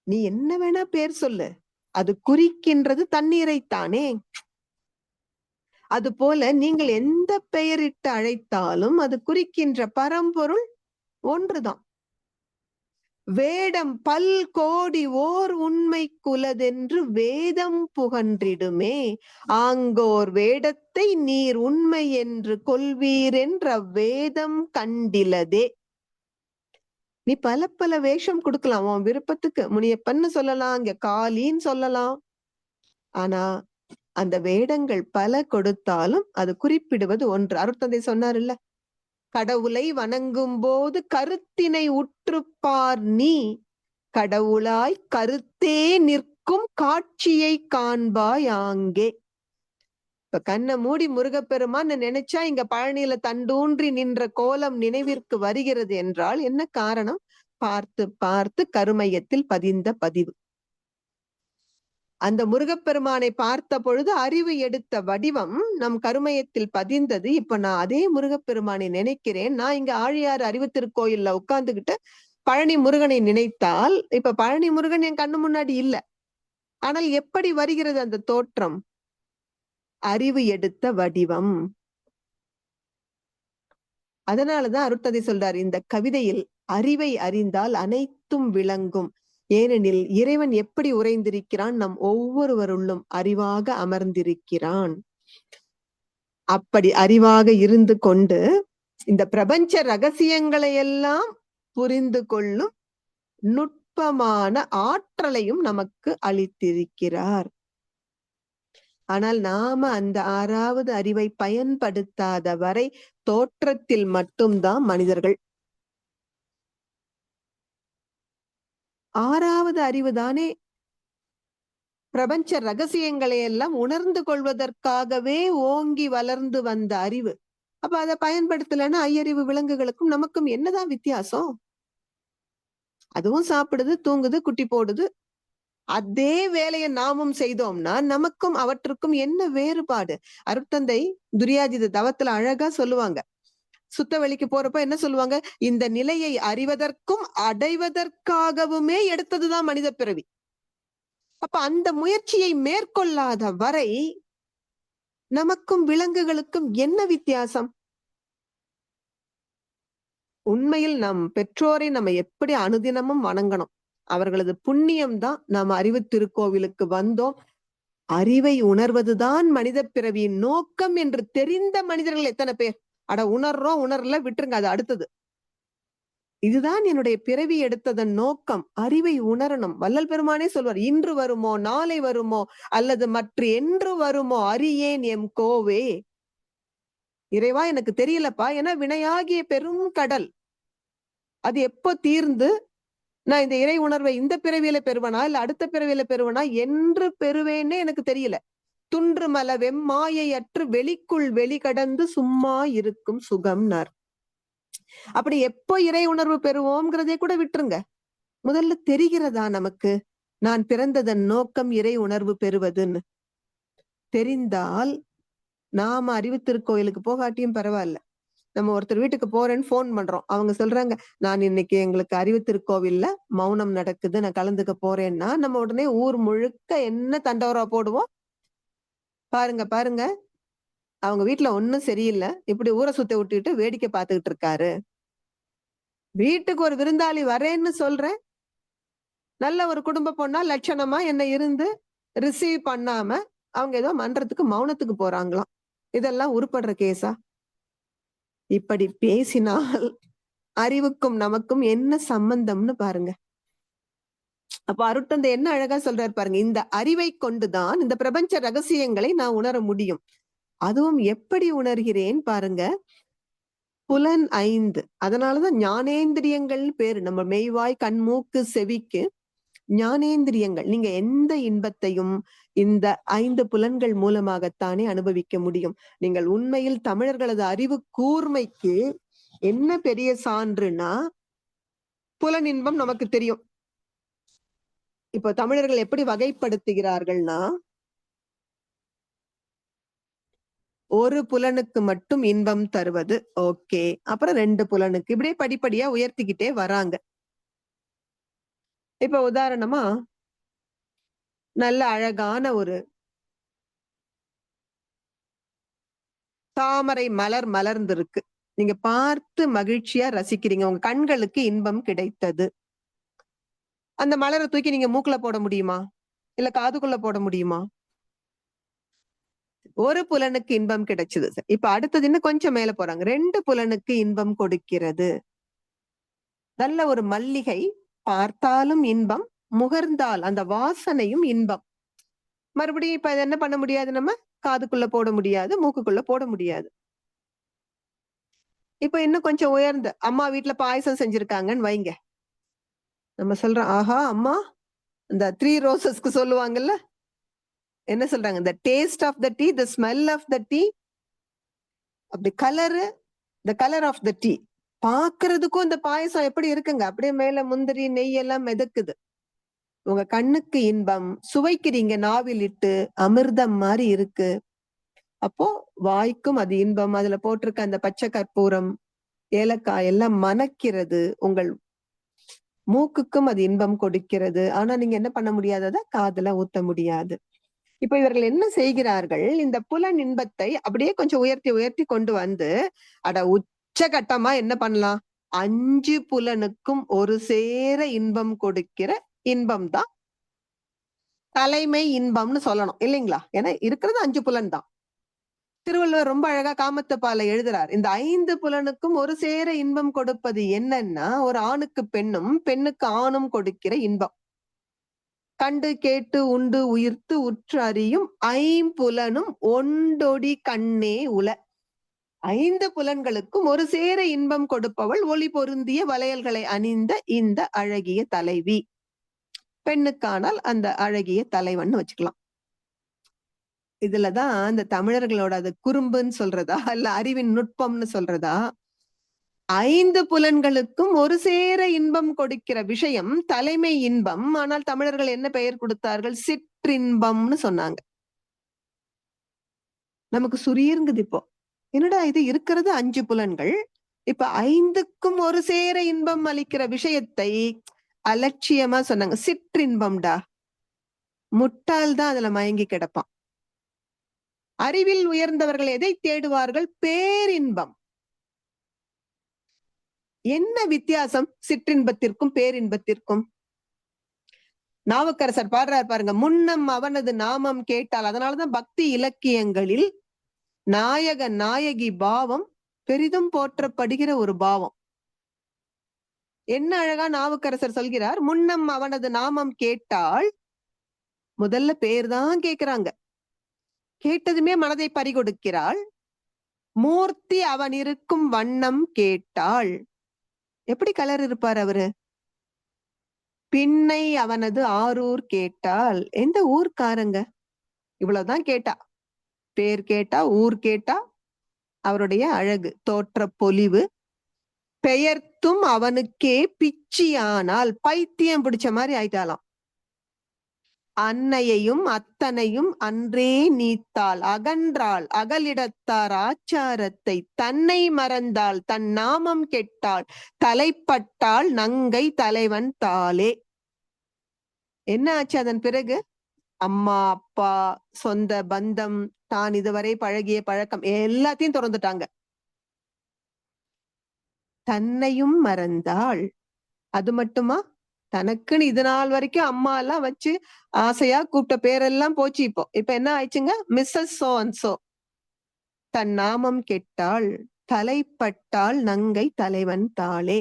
நீ என்ன வேணா பேர் சொல்லு, அது குறிக்கின்றது தண்ணீரைத்தானே. அது போல நீங்கள் எந்த பெயரிட்டு அழைத்தாலும் அது குறிக்கின்ற பரம்பொருள் ஒன்றுதான். வேடம் பல் கோடி ஓர் உண்மை குலதென்று வேதம் புகன்றிடுமே, ஆங்கோர் வேடத்தை நீர் உண்மை என்று கொள்வீர் என்ற வேதம் கண்டிலதே. நீ பல பல வேஷம் கொடுக்கலாம் உன் விருப்பத்துக்கு. முனியப்பன்னு சொல்லலாம், இங்க காளின்னு சொல்லலாம். ஆனா அந்த வேடங்கள் பல கொடுத்தாலும் அது குறிப்பிடுவது ஒன்று. அருட்தந்தை சொன்னார் இல்ல, கடவுளை வணங்கும் போது கருத்தினை உற்றுப்பார் நீ, கடவுளாய் கருத்தே நிற்கும் காட்சியை காண்பாய் ஆங்கே. இப்ப கண்ணை மூடி முருகப்பெருமான் நினைச்சா இங்க பழனியில தண்டூன்றி நின்ற கோலம் நினைவிற்கு வருகிறது என்றால் என்ன காரணம்? பார்த்து பார்த்து கருமையத்தில் பதிந்த பதிவு. அந்த முருகப்பெருமானை பார்த்த பொழுது அறிவு எடுத்த வடிவம் நம் கருமையத்தில் பதிந்தது. இப்ப நான் அதே முருகப்பெருமானை நினைக்கிறேன். நான் இங்க ஆழியார் அறிவு திருக்கோயில்ல உட்கார்ந்துகிட்டு பழனி முருகனை நினைத்தால் இப்ப பழனி முருகன் என் கண்ணு முன்னாடி இல்ல. ஆனால் எப்படி வருகிறது அந்த தோற்றம்? அறிவு எடுத்த வடிவம். அதனாலதான் அருட்தந்தை சொல்றார், இந்த கவிதையில் அறிவை அறிந்தால் அனைத்தும் விளங்கும். ஏனெனில் இறைவன் எப்படி உறைந்திருக்கிறான்? நம் ஒவ்வொருவருள்ளும் அறிவாக அமர்ந்திருக்கிறான். அப்படி அறிவாக இருந்து கொண்டு இந்த பிரபஞ்ச ரகசியங்களை எல்லாம் புரிந்து கொள்ளும் நுட்பமான ஆற்றலையும் நமக்கு அளித்திருக்கிறார். ஆனால் நாம அந்த 6வது அறிவை பயன்படுத்தாத வரை தோற்றத்தில் மட்டும்தான் மனிதர்கள். 6வது அறிவு தானே பிரபஞ்ச ரகசியங்களை எல்லாம் உணர்ந்து கொள்வதற்காகவே ஓங்கி வளர்ந்து வந்த அறிவு. அப்ப அதை பயன்படுத்தலைன்னா ஐயறிவு விலங்குகளுக்கும் நமக்கும் என்னதான் வித்தியாசம்? அதுவும் சாப்பிடுது, தூங்குது, குட்டி போடுது. அதே வேலையை நாமும் செய்தோம்னா நமக்கும் அவற்றுக்கும் என்ன வேறுபாடு? அருட்தந்தை துரியாஜித தவத்துல அழகா சொல்லுவாங்க. சுத்த வெளிக்கு போறப்ப என்ன சொல்லுவாங்க? இந்த நிலையை அறிவதற்கும் அடைவதற்காகவுமே எடுத்ததுதான் மனித பிறவி. அப்ப அந்த முயற்சியை மேற்கொள்ளாத வரை நமக்கும் விலங்குகளுக்கும் என்ன வித்தியாசம்? உண்மையில் நம் பெற்றோரை நம்ம எப்படி அனுதினமும் வணங்கணும். அவர்களது புண்ணியம் தான் நாம் அறிவு திருக்கோவிலுக்கு வந்தோம். அறிவை உணர்வதுதான் மனித பிறவியின் நோக்கம் என்று தெரிந்த மனிதர்கள் எத்தனை பேர்? அட உணர்றோம், உணரல, விட்டுருங்க, அது அடுத்தது. இதுதான் என்னுடைய பிறவி எடுத்ததன் நோக்கம். அறிவை உணரணும். வள்ளல் பெருமானே சொல்வார், இன்று வருமோ, நாளை வருமோ, அல்லது மற்ற என்று வருமோ அறியேன் எம் கோவே. இறைவா எனக்கு தெரியலப்பா, ஏன்னா வினையாகிய பெரும் கடல். அது எப்போ தீர்ந்து நான் இந்த இறை உணர்வை இந்த பிறவியில பெறுவனா இல்ல அடுத்த பிறவியில பெறுவனா என்று பெறுவேன்னே எனக்கு தெரியல. துன்று மல வெம்மாயை அற்று வெளிக்குள் வெளி கடந்து சும்மா இருக்கும் சுகம்னார். அப்படி எப்போ இறை உணர்வு பெறுவோம்ங்கிறதே கூட விட்டுருங்க. முதல்ல தெரிகிறதா நமக்கு நான் பிறந்ததன் நோக்கம் இறை உணர்வு பெறுவதுன்னு? தெரிந்தால் நாம அறிவு திருக்கோயிலுக்கு போகாட்டியும் பரவாயில்ல. நம்ம ஒருத்தர் வீட்டுக்கு போறேன்னு போன் பண்றோம். அவங்க சொல்றாங்க, நான் இன்னைக்கு எங்களுக்கு அறிவு திருக்கோவில்ல மௌனம் நடக்குது, நான் கலந்துக்க போறேன்னா நம்ம உடனே ஊர் முழுக்க என்ன தண்டோரா போடுவோம்? பாருங்க பாருங்க, அவங்க வீட்டுல ஒண்ணும் சரியில்லை, இப்படி ஊரை சுத்த விட்டுட்டு வேடிக்கை பார்த்துக்கிட்டு இருக்காரு. வீட்டுக்கு ஒரு விருந்தாளி வரேன்னு சொல்றேன், நல்ல ஒரு குடும்ப பொண்ணா லட்சணமா என்ன இருந்து ரிசீவ் பண்ணாம அவங்க ஏதோ மன்றத்துக்கு மௌனத்துக்கு போறாங்களாம். இதெல்லாம் உருப்படுற கேஸா? இப்படி பேசினால் அறிவுக்கும் நமக்கும் என்ன சம்பந்தம்னு பாருங்க. அப்ப அருட்தந்தை என்ன அழகா சொல்றாரு பாருங்க. இந்த அறிவை கொண்டுதான் இந்த பிரபஞ்ச ரகசியங்களை நான் உணர முடியும். அதுவும் எப்படி உணர்கிறேன் பாருங்க. புலன் 5. அதனாலதான் ஞானேந்திரியங்கள் பேரு. நம்ம மெய்வாய் கண் மூக்கு செவிக்கு ஞானேந்திரியங்கள். நீங்க எந்த இன்பத்தையும் இந்த 5 புலன்கள் மூலமாகத்தானே அனுபவிக்க முடியும். நீங்கள் உண்மையில் தமிழர்களது அறிவு கூர்மைக்கு என்ன பெரிய சான்றுனா, புலன் இன்பம் நமக்கு தெரியும். இப்போ தமிழர்கள் எப்படி வகைப்படுத்துகிறார்கள்னா, ஒரு புலனுக்கு மட்டும் இன்பம் தருவது ஓகே, அப்புறம் 2 புலனுக்கு, இப்படியே படிப்படியா உயர்த்திக்கிட்டே வராங்க. இப்ப உதாரணமா நல்ல அழகான ஒரு தாமரை மலர் மலர்ந்திருக்கு. நீங்க பார்த்து மகிழ்ச்சியா ரசிக்கிறீங்க, உங்க கண்களுக்கு இன்பம் கிடைத்தது. அந்த மலரை தூக்கி நீங்க மூக்குல போட முடியுமா? இல்ல காதுக்குள்ள போட முடியுமா? ஒரு புலனுக்கு இன்பம் கிடைச்சது. இப்ப அடுத்தது இன்னும் கொஞ்சம் மேல போறாங்க. 2 புலனுக்கு இன்பம் கொடுக்கிறது. நல்ல ஒரு மல்லிகை பார்த்தாலும் இன்பம், முகர்ந்தால் அந்த வாசனையும் இன்பம். மறுபடியும் இப்ப என்ன பண்ண முடியாது, நம்ம காதுக்குள்ள போட முடியாது, மூக்குக்குள்ள போட முடியாது. இப்ப இன்னும் கொஞ்சம் உயர்ந்த அம்மா வீட்டுல பாயசம் செஞ்சிருக்காங்கன்னு வைங்க. நம்ம சொல்றோம், ஆஹா அம்மா, இந்த 3 ரோசஸ்க்கு சொல்லுவாங்கல்ல, என்ன சொல்றாங்க, the taste of the tea, the smell of the tea, அப்படி colour, the color of the tea. பாக்குறதுக்கும் இந்த பாயசம் எப்படி இருக்குங்க, அப்படியே மேல முந்திரி நெய் எல்லாம் மிதக்குது. உங்க கண்ணுக்கு இன்பம், சுவைக்கிறீங்க, நாவில் இட்டு அமிர்தம் மாதிரி இருக்கு. அப்போ வாய்க்கும் அது இன்பம். அதுல போட்டிருக்க அந்த பச்சை கற்பூரம், ஏலக்காய் எல்லாம் மணக்கிறது. உங்கள் மூக்குக்கும் அது இன்பம் கொடுக்கிறது. ஆனா நீங்க என்ன பண்ண முடியாது, அதை காதுல ஊத்த முடியாது. இப்ப இவர்கள் என்ன செய்கிறார்கள், இந்த புலன் இன்பத்தை அப்படியே கொஞ்சம் உயர்த்தி உயர்த்தி கொண்டு வந்து, அட உச்சகட்டமா என்ன பண்ணலாம், 5 புலனுக்கும் ஒரு சேர இன்பம் கொடுக்கிற இன்பம் தான் தலைமை இன்பம்னு சொல்லணும் இல்லைங்களா? ஏன்னா இருக்கிறது 5 புலன் தான். திருவள்ளுவர் ரொம்ப அழகா காமத்து பாலை எழுதுறார். இந்த 5 புலனுக்கும் ஒரு சேர இன்பம் கொடுப்பது என்னன்னா, ஒரு ஆணுக்கு பெண்ணும் பெண்ணுக்கு ஆணும் கொடுக்கிற இன்பம். கண்டு கேட்டு உண்டு உயிர்த்து உற்று அறியும் 5புலனும் ஒண்டொடி கண்ணே உல. 5 புலன்களுக்கும் ஒரு சேர இன்பம் கொடுப்பவள் ஒளி பொருந்திய வளையல்களை அணிந்த இந்த அழகிய தலைவி. பெண்ணுக்கானால் அந்த அழகிய தலைவன் வச்சுக்கலாம். இதுலதான் இந்த தமிழர்களோட அது குறும்புன்னு சொல்றதா இல்ல அறிவின் நுட்பம்னு சொல்றதா, 5 புலன்களுக்கும் ஒரு சேர இன்பம் கொடுக்கிற விஷயம் தலைமை இன்பம். ஆனால் தமிழர்கள் என்ன பெயர் கொடுத்தார்கள்? சிற்றின்பம்னு சொன்னாங்க. நமக்கு சுரீர்ங்குது இப்போ. என்னடா இது, இருக்கிறது 5 புலன்கள், இப்ப 5க்கும் ஒரு சேர இன்பம் அளிக்கிற விஷயத்தை அலட்சியமா சொன்னாங்க. சிற்றின்பம்டா. முட்டாள் தான் அதுல மயங்கி கிடப்பான். அறிவில் உயர்ந்தவர்கள் எதை தேடுவார்கள்? பேரின்பம். என்ன வித்தியாசம் சிற்றின்பத்திற்கும் பேரின்பத்திற்கும்? நாவுக்கரசர் பாடுறார் பாருங்க, முன்னம் அவனது நாமம் கேட்டால். அதனாலதான் பக்தி இலக்கியங்களில் நாயக நாயகி பாவம் பெரிதும் போற்றப்படுகிற ஒரு பாவம். என்ன அழகா நாவுக்கரசர் சொல்கிறார், முன்னம் அவனது நாமம் கேட்டால். முதல்ல பேர் தான் கேக்குறாங்க, கேட்டதுமே மனதை பறிகொடுக்கிறாள். மூர்த்தி அவன் இருக்கும் வண்ணம் கேட்டாள். எப்படி கலர் இருப்பார் அவரு? பின்னை அவனது ஆரூர் கேட்டாள். எந்த ஊர்க்காரங்க? இவ்வளவுதான் கேட்டா. பேர் கேட்டா, ஊர் கேட்டா, அவருடைய அழகு, தோற்ற பொலிவு. பெயர்த்தும் அவனுக்கே பிச்சியானால், பைத்தியம் பிடிச்ச மாதிரி ஆயிட்டாலாம். அன்னையையும் அத்தனையும் அன்றே நீத்தாள், அகன்றாள் அகலிடத்தார் ஆச்சாரத்தை, தன்னை மறந்தாள் தன் நாமம் கெட்டாள், தலைப்பட்டாள் நங்கை தலைவன் தாளே. என்ன ஆச்சு அதன் பிறகு? அம்மா அப்பா சொந்த பந்தம், தான் இதுவரை பழகிய பழக்கம் எல்லாத்தையும் திறந்துட்டாங்க. தன்னையும் மறந்தாள். அது மட்டுமா, தனக்குன்னு இது நாள் வரைக்கும் அம்மா எல்லாம் வச்சு ஆசையா கூப்பிட்ட பேரெல்லாம் போச்சு. இப்ப என்ன ஆயிடுச்சுங்க? Mrs so and so. தன் நாமம் கெட்டாள், தலைப்பட்டாள் நங்கை தலைவன் தாளே.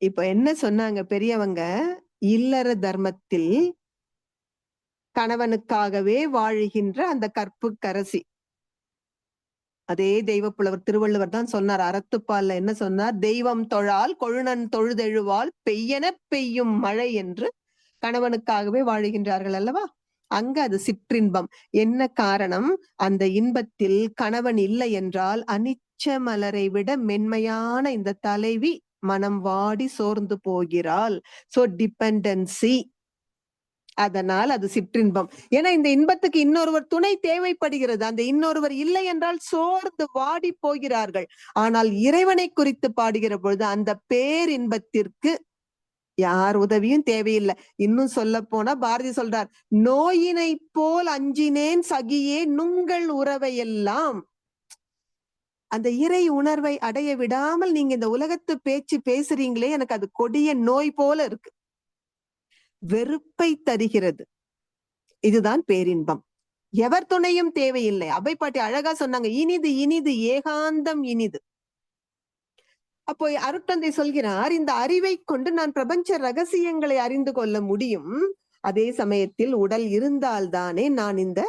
இப்ப என்ன சொன்னாங்க பெரியவங்க? இல்லற தர்மத்தில் கணவனுக்காகவே வாழுகின்ற அந்த கற்புக்கரசி. அதே தெய்வப்புலவர் திருவள்ளுவர் தான் சொன்னார், அறத்துப்பால்ல என்ன சொன்னார்? தெய்வம் தொழால் கொழுநன் தொழுதெழுவால் பெய்யென பெய்யும் மழை என்று கணவனுக்காகவே வாழுகின்றார்கள் அல்லவா? அங்க அது சிற்றின்பம். என்ன காரணம்? அந்த இன்பத்தில் கணவன் இல்லை என்றால் அனிச்ச மலரை விட மென்மையான இந்த தலைவி மனம் வாடி சோர்ந்து போகிறாள். So dependency. அதனால் அது சிற்றின்பம். ஏன்னா இந்த இன்பத்துக்கு இன்னொருவர் துணை தேவைப்படுகிறது. அந்த இன்னொருவர் இல்லை என்றால் சோர்ந்து வாடி போகிறார்கள். ஆனால் இறைவனை குறித்து பாடுகிற பொழுது அந்த பேரின்பத்திற்கு யார் உதவியும் தேவையில்லை. இன்னும் சொல்ல போனா பாரதி சொல்றார், நோயினை போல் அஞ்சினேன் சகியே நுங்கள் உறவை எல்லாம். அந்த இறை உணர்வை அடைய விடாமல் நீங்க இந்த உலகத்து பேச்சு பேசுறீங்களே, எனக்கு அது கொடிய நோய் போல இருக்கு, வெறுப்பை தருகிறது. இதுதான் பேரின்பம். எவர் துணையும் தேவையில்லை. அபை பாட்டி அழகா சொன்னாங்க, இனிது இனிது ஏகாந்தம் இனிது. அப்போ அருட்தந்தை சொல்கிறார், இந்த அறிவை கொண்டு நான் பிரபஞ்ச ரகசியங்களை அறிந்து கொள்ள முடியும். அதே சமயத்தில் உடல் இருந்தால்தானே நான் இந்த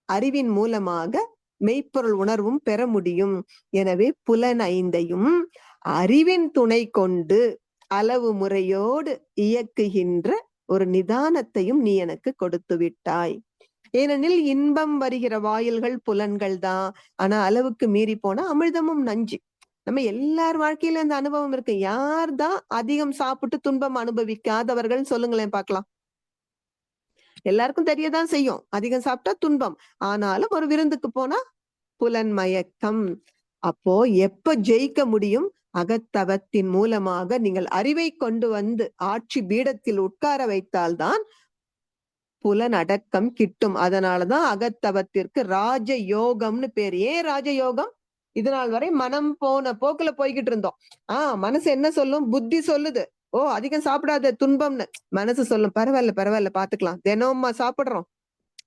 அறிவின் மூலமாக மெய்ப்பொருள் உணர்வும் பெற முடியும். எனவே புலன் 5ஐயும் அறிவின் துணை கொண்டு அளவு முறையோடு இயக்குகின்ற ஒரு நிதானத்தையும் நீ எனக்கு கொடுத்து விட்டாய். ஏனெனில் இன்பம் வருகிற வாயில்கள் புலன்கள் தான். ஆனா அளவுக்கு மீறி போனா அமிர்தமும் நஞ்சு. நம்ம எல்லார் வாழ்க்கையில அந்த அனுபவம் இருக்கு. யார் தான் அதிகம் சாப்பிட்டு துன்பம் அனுபவிக்காதவர்கள் சொல்லுங்களேன் பார்க்கலாம். எல்லாருக்கும் தெரியதான் செய்யும், அதிகம் சாப்பிட்டா துன்பம். ஆனாலும் ஒரு விருந்துக்கு போனா புலன் மயக்கம். அப்போ எப்ப ஜெயிக்க முடியும்? அகத்தவத்தின் மூலமாக நீங்கள் அறிவை கொண்டு வந்து ஆட்சி பீடத்தில் உட்கார வைத்தால்தான் புலன் அடக்கம் கிட்டும். அதனாலதான் அகத்தவத்திற்கு ராஜ யோகம்னு பேர். ஏன் ராஜயோகம்? இது நாள் வரை மனம் போன போக்குல போய்கிட்டு இருந்தோம். மனசு என்ன சொல்லும்? புத்தி சொல்லுது, ஓ அதிகம் சாப்பிடாத துன்பம்னு. மனசு சொல்லும், பரவாயில்ல பரவாயில்ல பாத்துக்கலாம், தினமுமா சாப்பிடுறோம்,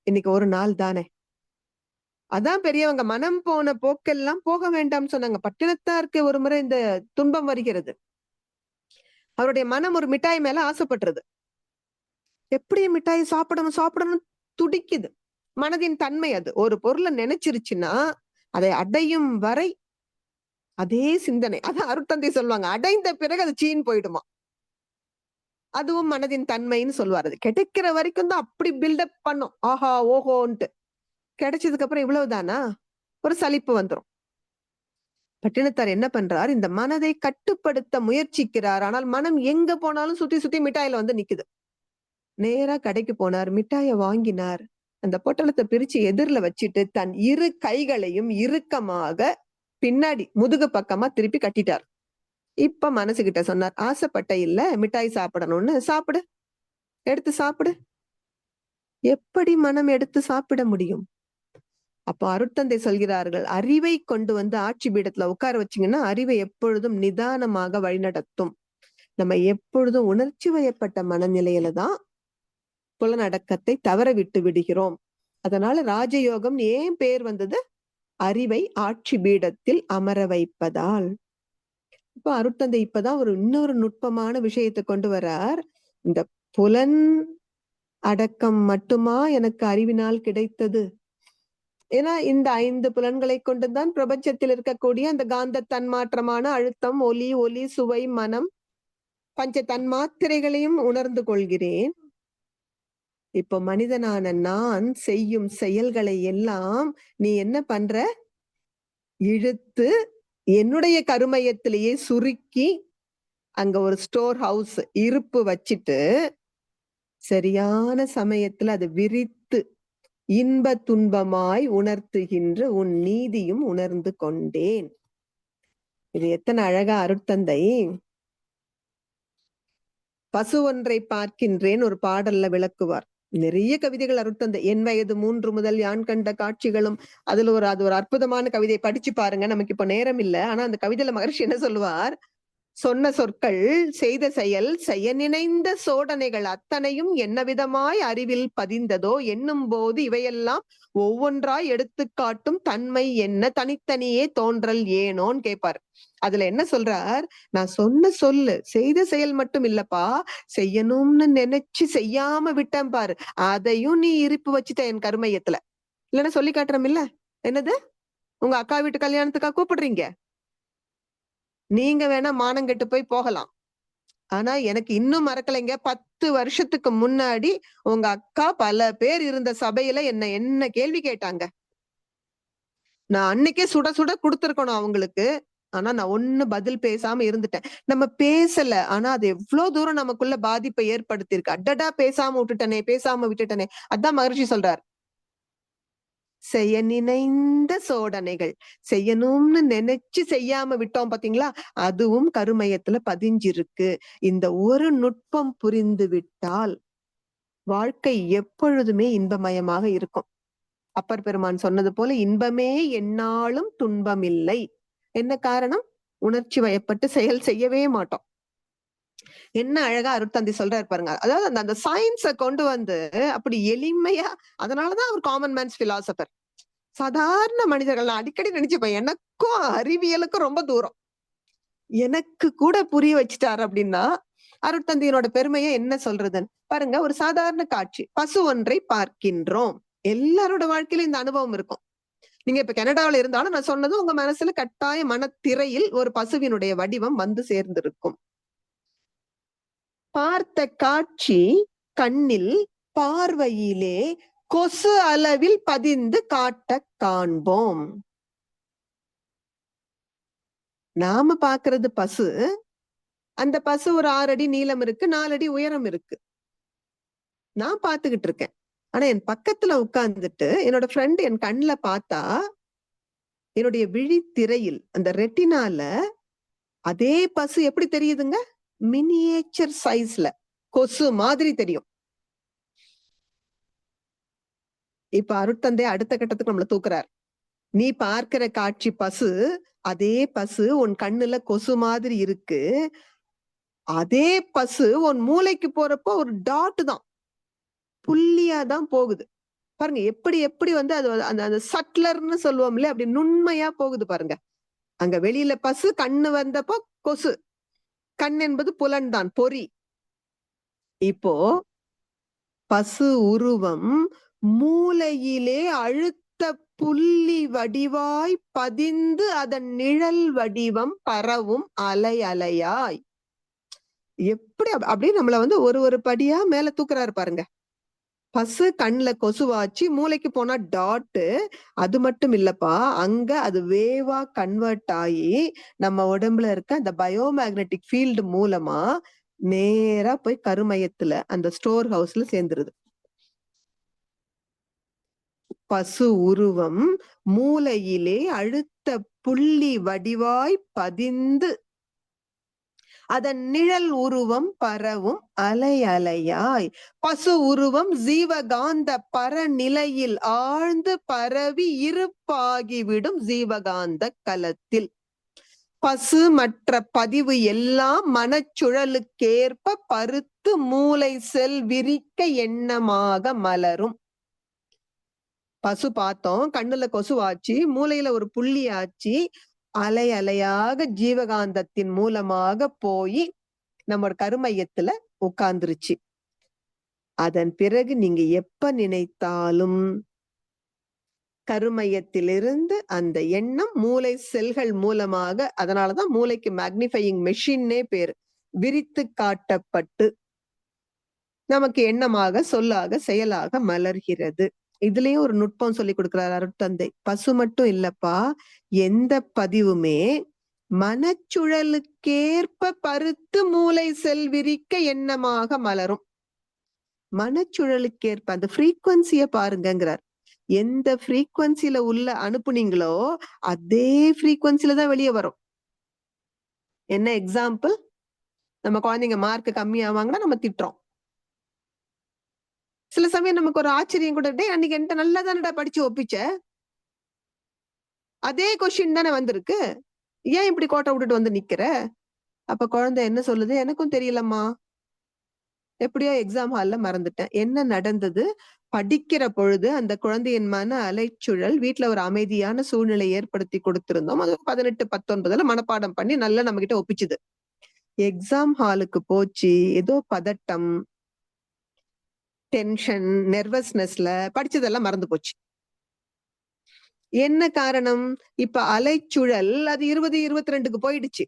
இன்னைக்கு ஒரு நாள் தானே. அதான் பெரியவங்க மனம் போன போக்கெல்லாம் போக வேண்டாம்னு சொன்னாங்க. பட்டினத்தாருக்கு ஒரு முறை இந்த துன்பம் வருகிறது. அவருடைய மனம் ஒரு மிட்டாய் மேல ஆசைப்பட்டுருது. எப்படி மிட்டாய் சாப்பிடணும் சாப்பிடணும் துடிக்குது. மனதின் தன்மை அது. ஒரு பொருளை நினைச்சிருச்சுன்னா அதை அடையும் வரை அதே சிந்தனை. அதான் அருட்தந்தை சொல்லுவாங்க, அடைந்த பிறகு அது சீன் போயிடுமா. அதுவும் மனதின் தன்மைன்னு சொல்லுவாரு. அது கிடைக்கிற வரைக்கும் தான் அப்படி பில்டப் பண்ணும். ஆஹா ஓஹோன்ட்டு. கிடைச்சதுக்கு அப்புறம் இவ்வளவுதானா? ஒரு சலிப்பு வந்துரும். பட்டினத்தார் என்ன பண்றார்? இந்த மனதை கட்டுப்படுத்த முயற்சிக்கிறார். ஆனால் மனம் எங்க போனாலும் சுத்தி சுத்தி மிட்டாயில வந்து நிக்குது. நேரா கடைக்கு போனார். மிட்டாய வாங்கினார். அந்த பொட்டலத்தை பிரிச்சு எதிர்ல வச்சுட்டு தன் இரு கைகளையும் இறுக்கமாக பின்னாடி முதுகு பக்கமா திருப்பி கட்டிட்டார். இப்ப மனசுகிட்ட சொன்னார், ஆசைப்பட்ட இல்ல மிட்டாய் சாப்பிடணும்னு, சாப்பிடு, எடுத்து சாப்பிடு. எப்படி மனம் எடுத்து சாப்பிட முடியும்? அப்போ அருட்தந்தை சொல்கிறார்கள், அறிவை கொண்டு வந்து ஆட்சி பீடத்துல உட்கார வச்சீங்கன்னா அறிவை எப்பொழுதும் நிதானமாக வழிநடத்தும். நம்ம எப்பொழுதும் உணர்ச்சி வயப்பட்ட மனநிலையில தான் புலனடக்கத்தை தவற விட்டு விடுகிறோம். அதனால ராஜயோகம் ஏன் பேர் வந்தது? அறிவை ஆட்சி பீடத்தில் அமர வைப்பதால். இப்ப அருட்தந்தை இப்பதான் ஒரு இன்னொரு நுட்பமான விஷயத்தை கொண்டு வரார். இந்த புலன் அடக்கம் மட்டுமா எனக்கு அறிவினால் கிடைத்தது? ஏன்னா இந்த 5 புலன்களை கொண்டுதான் பிரபஞ்சத்தில் இருக்கக்கூடிய அந்த காந்த தன்மாற்றமான அழுத்தம், ஒலி, சுவை, மனம், பஞ்ச தன்மாத்திரைகளையும் உணர்ந்து கொள்கிறேன். இப்போ மனிதனான நான் செய்யும் செயல்களை எல்லாம் நீ என்ன பண்ற? இழுத்து என்னுடைய கருமையத்திலேயே சுருக்கி அங்க ஒரு ஸ்டோர் ஹவுஸ் இருப்பு வச்சிட்டு சரியான சமயத்துல அது விரித்து இன்ப துன்பமாய் உணர்த்துகின்ற உன் நீதியும் உணர்ந்து கொண்டேன். இது எத்தனை அழகா அருட்தந்தை பசு ஒன்றை பார்க்கின்றேன் ஒரு பாடல்ல விளக்குவார். நிறைய கவிதைகள் அருட்தந்தை. என் வயது 3 முதல் யான் கண்ட காட்சிகளும் அது ஒரு அற்புதமான கவிதை. படிச்சு பாருங்க. நமக்கு இப்ப நேரம் இல்ல. ஆனா அந்த கவிதையில மகர்ஷி என்ன சொல்லுவார்? சொன்ன சொற்கள், செய்த செயல், செய்ய நினைந்த சோடனைகள் அத்தனையும் என்ன விதமாய் அறிவில் பதிந்ததோ எண்ணும் போது இவையெல்லாம் ஒவ்வொன்றாய் எடுத்துக்காட்டும் தன்மை என்ன தனித்தனியே தோன்றல் ஏனோன்னு கேட்பார். அதுல என்ன சொல்றார்? நான் சொன்ன சொல்லு செய்த செயல் மட்டும் இல்லப்பா, செய்யணும்னு நினைச்சு செய்யாம விட்டேன் பாரு, அதையும் நீ இருப்பு வச்சுட்ட என் கருமையத்துல. இல்லைன்னா சொல்லி காட்டுறோம் இல்ல, என்னது உங்க அக்கா வீட்டு கல்யாணத்துக்கா கூப்பிடுறீங்க? நீங்க வேணா மானங்கெட்டு போய் போகலாம். ஆனா எனக்கு இன்னும் மறக்கலைங்க. 10 வருஷத்துக்கு முன்னாடி உங்க அக்கா பல பேர் இருந்த சபையில என்ன கேள்வி கேட்டாங்க. நான் அன்னைக்கே சுட சுட கொடுத்திருக்கணும் அவங்களுக்கு. ஆனா நான் ஒண்ணு பதில் பேசாம இருந்துட்டேன். நம்ம பேசல. ஆனா அது எவ்வளவு தூரம் நமக்குள்ள பாதிப்பை ஏற்படுத்தி இருக்கு. அடடா பேசாம விட்டுட்டனே. அதான் மகர்ஷி சொல்றார். செய்ய நினைந்த சோடனைகள், செய்யணும்னு நினைச்சு செய்யாம விட்டோம் பாத்தீங்களா, அதுவும் கருமையத்துல பதிஞ்சிருக்கு. இந்த ஒரு நுட்பம் புரிந்து விட்டால் வாழ்க்கை எப்பொழுதுமே இன்பமயமாக இருக்கும். அப்பர் பெருமான் சொன்னது போல இன்பமே எந்நாளும் துன்பமில்லை. என்ன காரணம்? உணர்ச்சி வயப்பட்டு செயல் செய்யவே மாட்டோம். என்ன அழகா அருட்தந்தை சொல்றாரு பாருங்க. அதாவது அந்த சயின்ஸ கொண்டு வந்து அப்படி எளிமையா, அதனாலதான் அவர் காமன் மேன்ஸ் பிலாசபர். சாதாரண மனிதர்கள் நான் அடிக்கடி நினைச்சுப்பேன், எனக்கும் அறிவியலுக்கும் ரொம்ப தூரம். எனக்கு கூட புரிய வச்சுட்டாரு அப்படின்னா அருட்தந்தையனோட பெருமையை என்ன சொல்றதுன்னு பாருங்க. ஒரு சாதாரண காட்சி, பசு ஒன்றை பார்க்கின்றோம். எல்லாரோட வாழ்க்கையில இந்த அனுபவம் இருக்கும். நீங்க இப்ப கனடாவில இருந்தாலும் நான் சொன்னது உங்க மனசுல கட்டாய மனத்திரையில் ஒரு பசுவினுடைய வடிவம் வந்து சேர்ந்திருக்கும். பார்த்த காட்சி கண்ணில் பார்வையிலே கொசு அளவில் பதிந்து காட்ட காண்போம். நாம பாக்குறது பசு. அந்த பசு ஒரு 6 அடி நீளம் இருக்கு, 4 அடி உயரம் இருக்கு. நான் பாத்துக்கிட்டு இருக்கேன். ஆனா என் பக்கத்துல உட்கார்ந்துட்டு என்னோட ஃப்ரெண்ட் என் கண்ணுல பார்த்தா என்னுடைய விழித்திரையில் அந்த ரெட்டினால அதே பசு எப்படி தெரியுதுங்க? மினியேச்சர் சைஸ்ல கொசு மாதிரி தெரியும். இப்ப அருட்தந்தை அடுத்த கட்டத்துக்கு நம்மள தூக்குறார். நீ பார்க்கிற காட்சி பசு, அதே பசு உன் கண்ணுல கொசு மாதிரி இருக்கு. அதே பசு உன் மூளைக்கு போறப்போ ஒரு டாட் தான், புள்ளியாதான் போகுது. பாருங்க எப்படி எப்படி வந்து அது அந்த சட்லர்னு சொல்லுவோம்ல, அப்படி நுண்மையா போகுது பாருங்க. அங்க வெளியில பசு, கண்ணு வந்தப்போ கொசு. கண் என்பது புலன் தான், பொறி. இப்போ பசு உருவம் மூளையிலே அழுத்த புள்ளி வடிவாய் பதிந்து அதன் நிழல் வடிவம் பரவும் அலை அலையாய். எப்படி அப்படியே நம்மள வந்து ஒரு ஒரு படியா மேல தூக்குறாரு பாருங்க. பசு கண்ணுல கொசுவாச்சு மூளைக்கு போனா டாட்டு. அது மட்டும் இல்லப்பா, அங்க அது வேவா கன்வெர்ட் ஆகி நம்ம உடம்புல இருக்க அந்த பயோமேக்னெட்டிக் ஃபீல்டு மூலமா நேரா போய் கருமையத்துல அந்த ஸ்டோர் ஹவுஸ்ல சேர்ந்துருது. பசு உருவம் மூளையிலே அழுத்த புள்ளி வடிவாய் பதிந்து அதன் நிழல் உருவம் பரவும் அலை அலையாய். பசு உருவம் ஜீவகாந்த பரநிலையில் ஆழ்ந்து பரவி இருப்பாகிவிடும் ஜீவகாந்த களத்தில். பசு மற்ற பதிவு எல்லாம் மனச்சுழலுக்கேற்ப பருத்து மூளை செல் விரிக்க எண்ணமாக மலரும். பசு பார்த்தோம், கண்ணுல கொசுவாச்சு, மூளையில ஒரு புள்ளி ஆச்சு, அலை அலையாக ஜீவகாந்தத்தின் மூலமாக போய் நம்ம கருமையத்துல உட்கார்ந்துருச்சு. அதன் பிறகு நீங்க எப்ப நினைத்தாலும் கருமையத்திலிருந்து அந்த எண்ணம் மூளை செல்கள் மூலமாக, அதனாலதான் மூளைக்கு மேக்னிஃபையிங் மெஷின்னே பேரு, விரித்து காட்டப்பட்டு நமக்கு எண்ணமாக சொல்லாக செயலாக மலர்கிறது. இதுலயும் ஒரு நுட்பம் சொல்லி கொடுக்கிறார் அருட்தந்தை. பசு மட்டும் இல்லப்பா, எந்த பதிவுமே மனச்சுழலுக்கேற்ப பருத்து மூளை செல் விரிக்க எண்ணமாக மலரும். மனச்சுழலுக்கேற்ப அந்த ஃப்ரீக்வன்சிய பாருங்கிறார். எந்த ஃப்ரீக்வன்சில உள்ள அனுப்புனீங்களோ அதே ஃப்ரீக்வன்சில தான் வெளியே வரும். என்ன எக்ஸாம்பிள்? நம்ம குழந்தைங்க மார்க் கம்மி ஆவாங்கன்னா நம்ம திட்டுறோம். சில சமயம் நமக்கு ஒரு ஆச்சரியம் கூட, டே அன்னைக்கு என்கிட்ட நல்லா தானடா படிச்சு ஒப்பிச்ச, அதே கொஸ்டின் தானே வந்திருக்கு, ஏன் இப்படி கோட்டை விட்டுட்டு வந்து நிக்கிற? அப்ப குழந்தை என்ன சொல்லுது, எனக்கும் தெரியலம்மா, எப்படியோ எக்ஸாம் ஹால்ல மறந்துட்டேன். என்ன நடந்தது? படிக்கிற பொழுது அந்த குழந்தையின் மன அலைச்சுழல், வீட்டுல ஒரு அமைதியான சூழ்நிலை ஏற்படுத்தி கொடுத்திருந்தோம், அது 18, 19 மனப்பாடம் பண்ணி நல்லா நம்ம கிட்ட ஒப்பிச்சுது. எக்ஸாம் ஹாலுக்கு போச்சு, ஏதோ பதட்டம், டென்ஷன், நெர்வஸ்னஸ்ல படிச்சதெல்லாம் மறந்து போச்சு. என்ன காரணம்? இப்ப அலைச்சுழல் அது 20, 22க்கு போயிடுச்சு.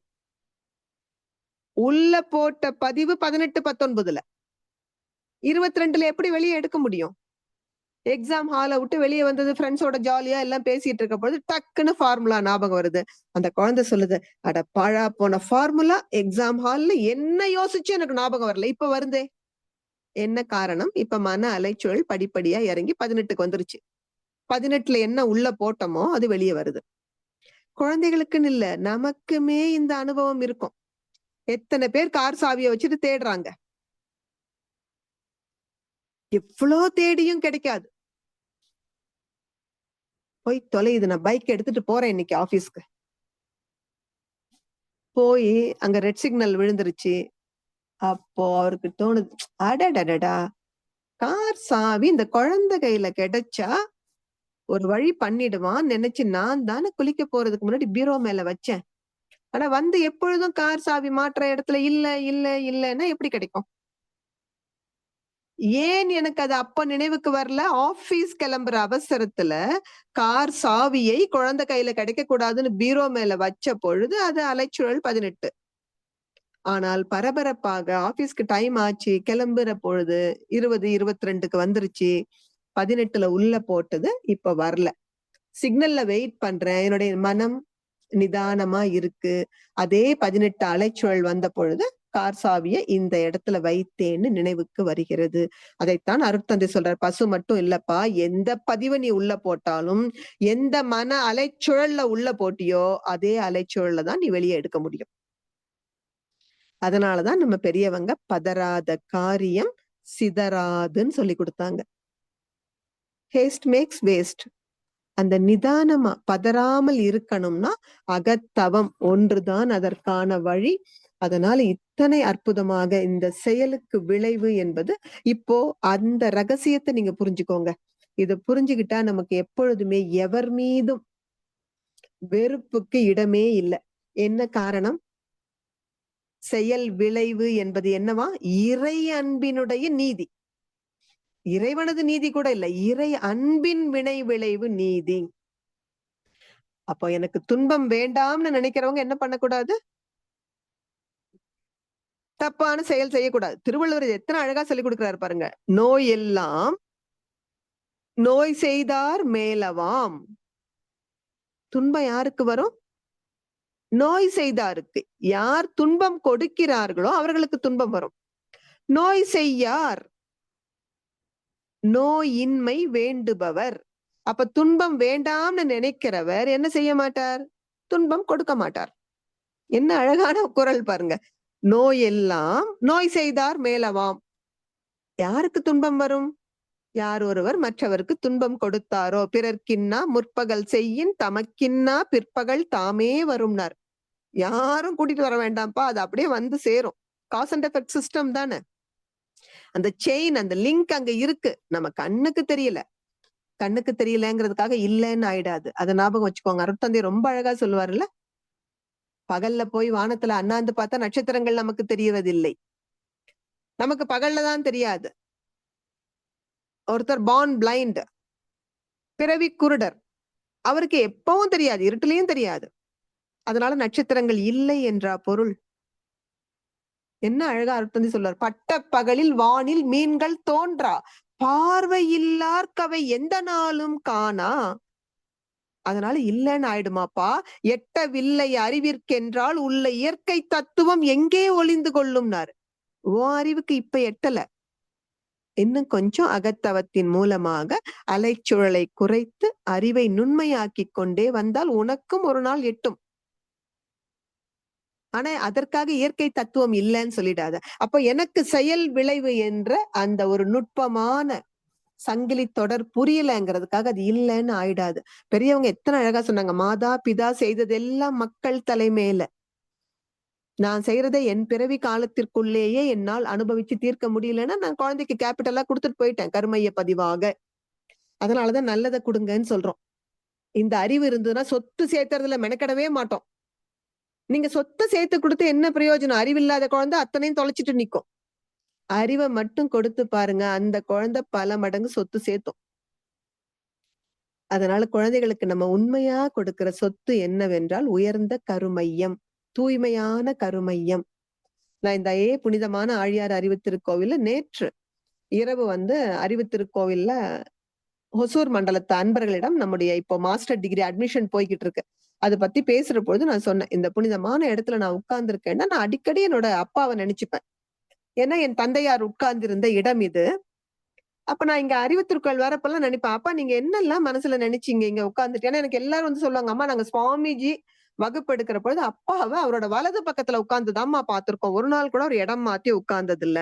உள்ள போட்ட பதிவு 18, 19ல, 22ல எப்படி வெளியே எடுக்க முடியும்? எக்ஸாம் ஹாலை விட்டு வெளியே வந்தது, ஃப்ரெண்ட்ஸோட ஜாலியா எல்லாம் பேசிட்டு இருக்க பொழுது டக்குன்னு ஃபார்முலா ஞாபகம் வருது. அந்த குழந்தை சொல்லுது, அட பாழா போன ஃபார்முலா, எக்ஸாம் ஹால்ல என்ன யோசிச்சு எனக்கு ஞாபகம் வரல, இப்ப வருதே. என்ன காரணம்? இப்ப மன அலைச்சுழல் படிப்படியா இறங்கி 18க்கு வந்துருச்சு. 18ல என்ன உள்ள போட்டோமோ அது வெளியே வருது. குழந்தைகளுக்குன்னு இல்ல, நமக்குமே இந்த அனுபவம் இருக்கும். எத்தனை பேர் கார் சாவியை வச்சுட்டு தேடுறாங்க, எவ்வளோ தேடியும் கிடைக்காது. போய் தொலையுது, நான் பைக் எடுத்துட்டு போறேன் இன்னைக்கு ஆபீஸ்க்கு. போய் அங்க ரெட் சிக்னல் விழுந்துருச்சு. அப்போ அவருக்கு தோணுது, அடடடடா, கார் சாவி இந்த குழந்தை கையில கிடைச்சா ஒரு வழி பண்ணிடுவான் நினைச்சு நான் தானே குளிக்க போறதுக்கு முன்னாடி பீரோ மேல வச்சேன். ஆனா வந்து எப்பொழுதும் கார் சாவி மாற்ற இடத்துல இல்ல இல்ல இல்லன்னா எப்படி கிடைக்கும்? ஏன் எனக்கு அது அப்ப நினைவுக்கு வரல? ஆபீஸ் கிளம்புற அவசரத்துல கார் சாவியை குழந்தை கையில கிடைக்க கூடாதுன்னு பீரோ மேல வச்ச பொழுது அது அலைச்சுழல் 18. ஆனால் பரபரப்பாக ஆபீஸ்க்கு டைம் ஆச்சு, கிளம்புற பொழுது 20, 22க்கு வந்துருச்சு, 18ல உள்ள போட்டது இப்ப வரல. சிக்னல்ல வெயிட் பண்றேன், என்னுடைய மனம் நிதானமா இருக்கு. அதே 18 அலைச்சுழல் வந்த பொழுது கார் சாவிய இந்த இடத்துல வைத்தேன்னு நினைவுக்கு வருகிறது. அதைத்தான் அருட்தந்தை சொல்றார். பசு மட்டும் இல்லப்பா, எந்த பதிவை நீ உள்ள போட்டாலும், எந்த மன அலைச்சுழல்ல உள்ள போட்டியோ அதே அலைச்சுழல்ல தான் நீ வெளியே எடுக்க முடியும். அதனாலதான் நம்ம பெரியவங்க பதறாத காரியம் சிதறாதுன்னு சொல்லி கொடுத்தாங்க. ஹேஸ்ட் மேக்ஸ் வேஸ்ட். அந்த நிதானமா பதறாமல் இருக்கணும்னா அகத்தவம் ஒன்றுதான் அதற்கான வழி. அதனால இத்தனை அற்புதமாக இந்த செயலுக்கு விளைவு என்பது, இப்போ அந்த ரகசியத்தை நீங்க புரிஞ்சுக்கோங்க. இத புரிஞ்சுக்கிட்டா நமக்கு எப்பொழுதுமே எவர் மீதும் வெறுப்புக்கு இடமே இல்லை. என்ன காரணம்? செயல் விளைவு என்பது என்னவா? இறை அன்பினுடைய நீதி. இறைவனது நீதி கூட இல்ல, இறை அன்பின் வினை விளைவு நீதி. அப்போ எனக்கு துன்பம் வேண்டாம்னு நினைக்கிறவங்க என்ன பண்ணக்கூடாது? தப்பான செயல் செய்யக்கூடாது. திருவள்ளுவர் எத்தனை அழகா சொல்லிக் கொடுக்கிறாரு பாருங்க. நோய் எல்லாம் நோய் செய்தார் மேலவாம். துன்பம் யாருக்கு வரும்? நோய் செய்தாருக்கு. யார் துன்பம் கொடுக்கிறார்களோ அவர்களுக்கு துன்பம் வரும். நோய் செய்யார் நோயின்மை வேண்டுபவர். அப்ப துன்பம் வேண்டாம்னு நினைக்கிறவர் என்ன செய்ய மாட்டார்? துன்பம் கொடுக்க மாட்டார். என்ன அழகான குரல் பாருங்க. நோய் எல்லாம் நோய் செய்தார் மேலவாம். யாருக்கு துன்பம் வரும்? யார் ஒருவர் மற்றவருக்கு துன்பம் கொடுத்தாரோ. பிறர்க்கின்னா முற்பகல் செய்யின் தமக்கின்னா பிற்பகல் தாமே வரும்னார். யாரும் கூட்டிட்டு வர வேண்டாம்ப்பா, அது அப்படியே வந்து சேரும். காஸ் அண்ட் எஃபெக்ட் சிஸ்டம் தானே. அந்த செயின், அந்த லிங்க் அங்க இருக்கு. நம்ம கண்ணுக்கு தெரியல. கண்ணுக்கு தெரியலங்கிறதுக்காக இல்லைன்னு ஆயிடாது. அதை ஞாபகம் வச்சுக்கோங்க. அருட்தந்தை ரொம்ப அழகா சொல்லுவாருல்ல, பகல்ல போய் வானத்துல அண்ணாந்து பார்த்தா நட்சத்திரங்கள் நமக்கு தெரியறதில்லை. நமக்கு பகல்ல தான் தெரியாது. ஒருத்தர் பார்ன் பிளைண்ட், பிறவி குருடர், அவருக்கு எப்பவும் தெரியாது, இருட்டிலையும் தெரியாது. அதனால நட்சத்திரங்கள் இல்லை என்றா பொருள்? என்ன அழகா அருட்தந்தை சொல்றார். பட்ட பகலில் வானில் மீன்கள் தோன்றா, பார்வையில்லார்க்கவை எந்த நாளும் காணா. அதனால இல்லைன்னு ஆயிடுமாப்பா. எட்டவில்லை அறிவிற்கென்றால் உள்ள இயற்கை தத்துவம் எங்கே ஒளிந்து கொள்ளும்னாரு. உன் அறிவுக்கு இப்ப எட்டல. இன்னும் கொஞ்சம் அகத்தவத்தின் மூலமாக அலைச்சுழலை குறைத்து அறிவை நுண்மையாக்கி கொண்டே வந்தால் உனக்கும் ஒரு நாள் எட்டும். ஆனா அதற்காக இயற்கை தத்துவம் இல்லைன்னு சொல்லிடாத. அப்ப எனக்கு செயல் விளைவு என்ற அந்த ஒரு நுட்பமான சங்கிலி தொடர் புரியலங்கிறதுக்காக அது இல்லைன்னு ஆயிடாது. பெரியவங்க எத்தனை அழகா சொன்னாங்க. மாதா பிதா செய்ததெல்லாம் மக்கள் தலைமையில, நான் செய்யறதை என் பிறவி காலத்திற்குள்ளேயே என்னால் அனுபவிச்சு தீர்க்க முடியலன்னா நான் குழந்தைக்கு கேபிட்டலா கொடுத்துட்டு போயிட்டேன் கருமைய பதிவாக. அதனாலதான் நல்லதை கொடுங்கன்னு சொல்றோம். இந்த அறிவு இருந்ததுன்னா சொத்து சேர்த்துறதுல மெனக்கடவே மாட்டோம். நீங்க சொத்தை சேர்த்து கொடுத்து என்ன பிரயோஜனம்? அறிவில்லாத குழந்தை அத்தனையும் தொலைச்சிட்டு நிக்கும். அறிவை மட்டும் கொடுத்து பாருங்க, அந்த குழந்தை பல மடங்கு சொத்து சேர்த்தும். அதனால குழந்தைகளுக்கு நம்ம உண்மையா கொடுக்கிற சொத்து என்னவென்றால் உயர்ந்த கருமையம், தூய்மையான கருமையம். நான் இந்த புனிதமான ஆழியார் அறிவு திருக்கோவில்ல நேற்று இரவு அறிவு திருக்கோவில்ல ஹொசூர் மண்டலத்து அன்பர்களிடம் நம்முடைய இப்போ மாஸ்டர் டிகிரி அட்மிஷன் போய்கிட்டு இருக்கு, அதை பத்தி பேசுற பொழுது நான் சொன்னேன், இந்த புனிதமான இடத்துல நான் உட்கார்ந்து இருக்கேன்னா நான் அடிக்கடி என்னோட அப்பாவை நினைச்சுப்பேன். ஏன்னா என் தந்தையார் உட்கார்ந்திருந்த இடம் இது. அப்ப நான் இங்க அறிவு திருக்கோவில் வரப்பெல்லாம் நினைப்பேன், அப்பா நீங்க என்னெல்லாம் மனசுல நினைச்சீங்க இங்க உட்கார்ந்துட்டு? ஏன்னா எனக்கு எல்லாரும் சொல்லுவாங்க, அம்மா நாங்க சுவாமிஜி வகுப்பு எடுக்கிற பொழுது அப்பாவை அவரோட வலது பக்கத்துல உட்கார்ந்துதான்மா பார்த்திருக்கோம், ஒரு நாள் கூட ஒரு இடம் மாத்தி உட்கார்ந்தது இல்ல.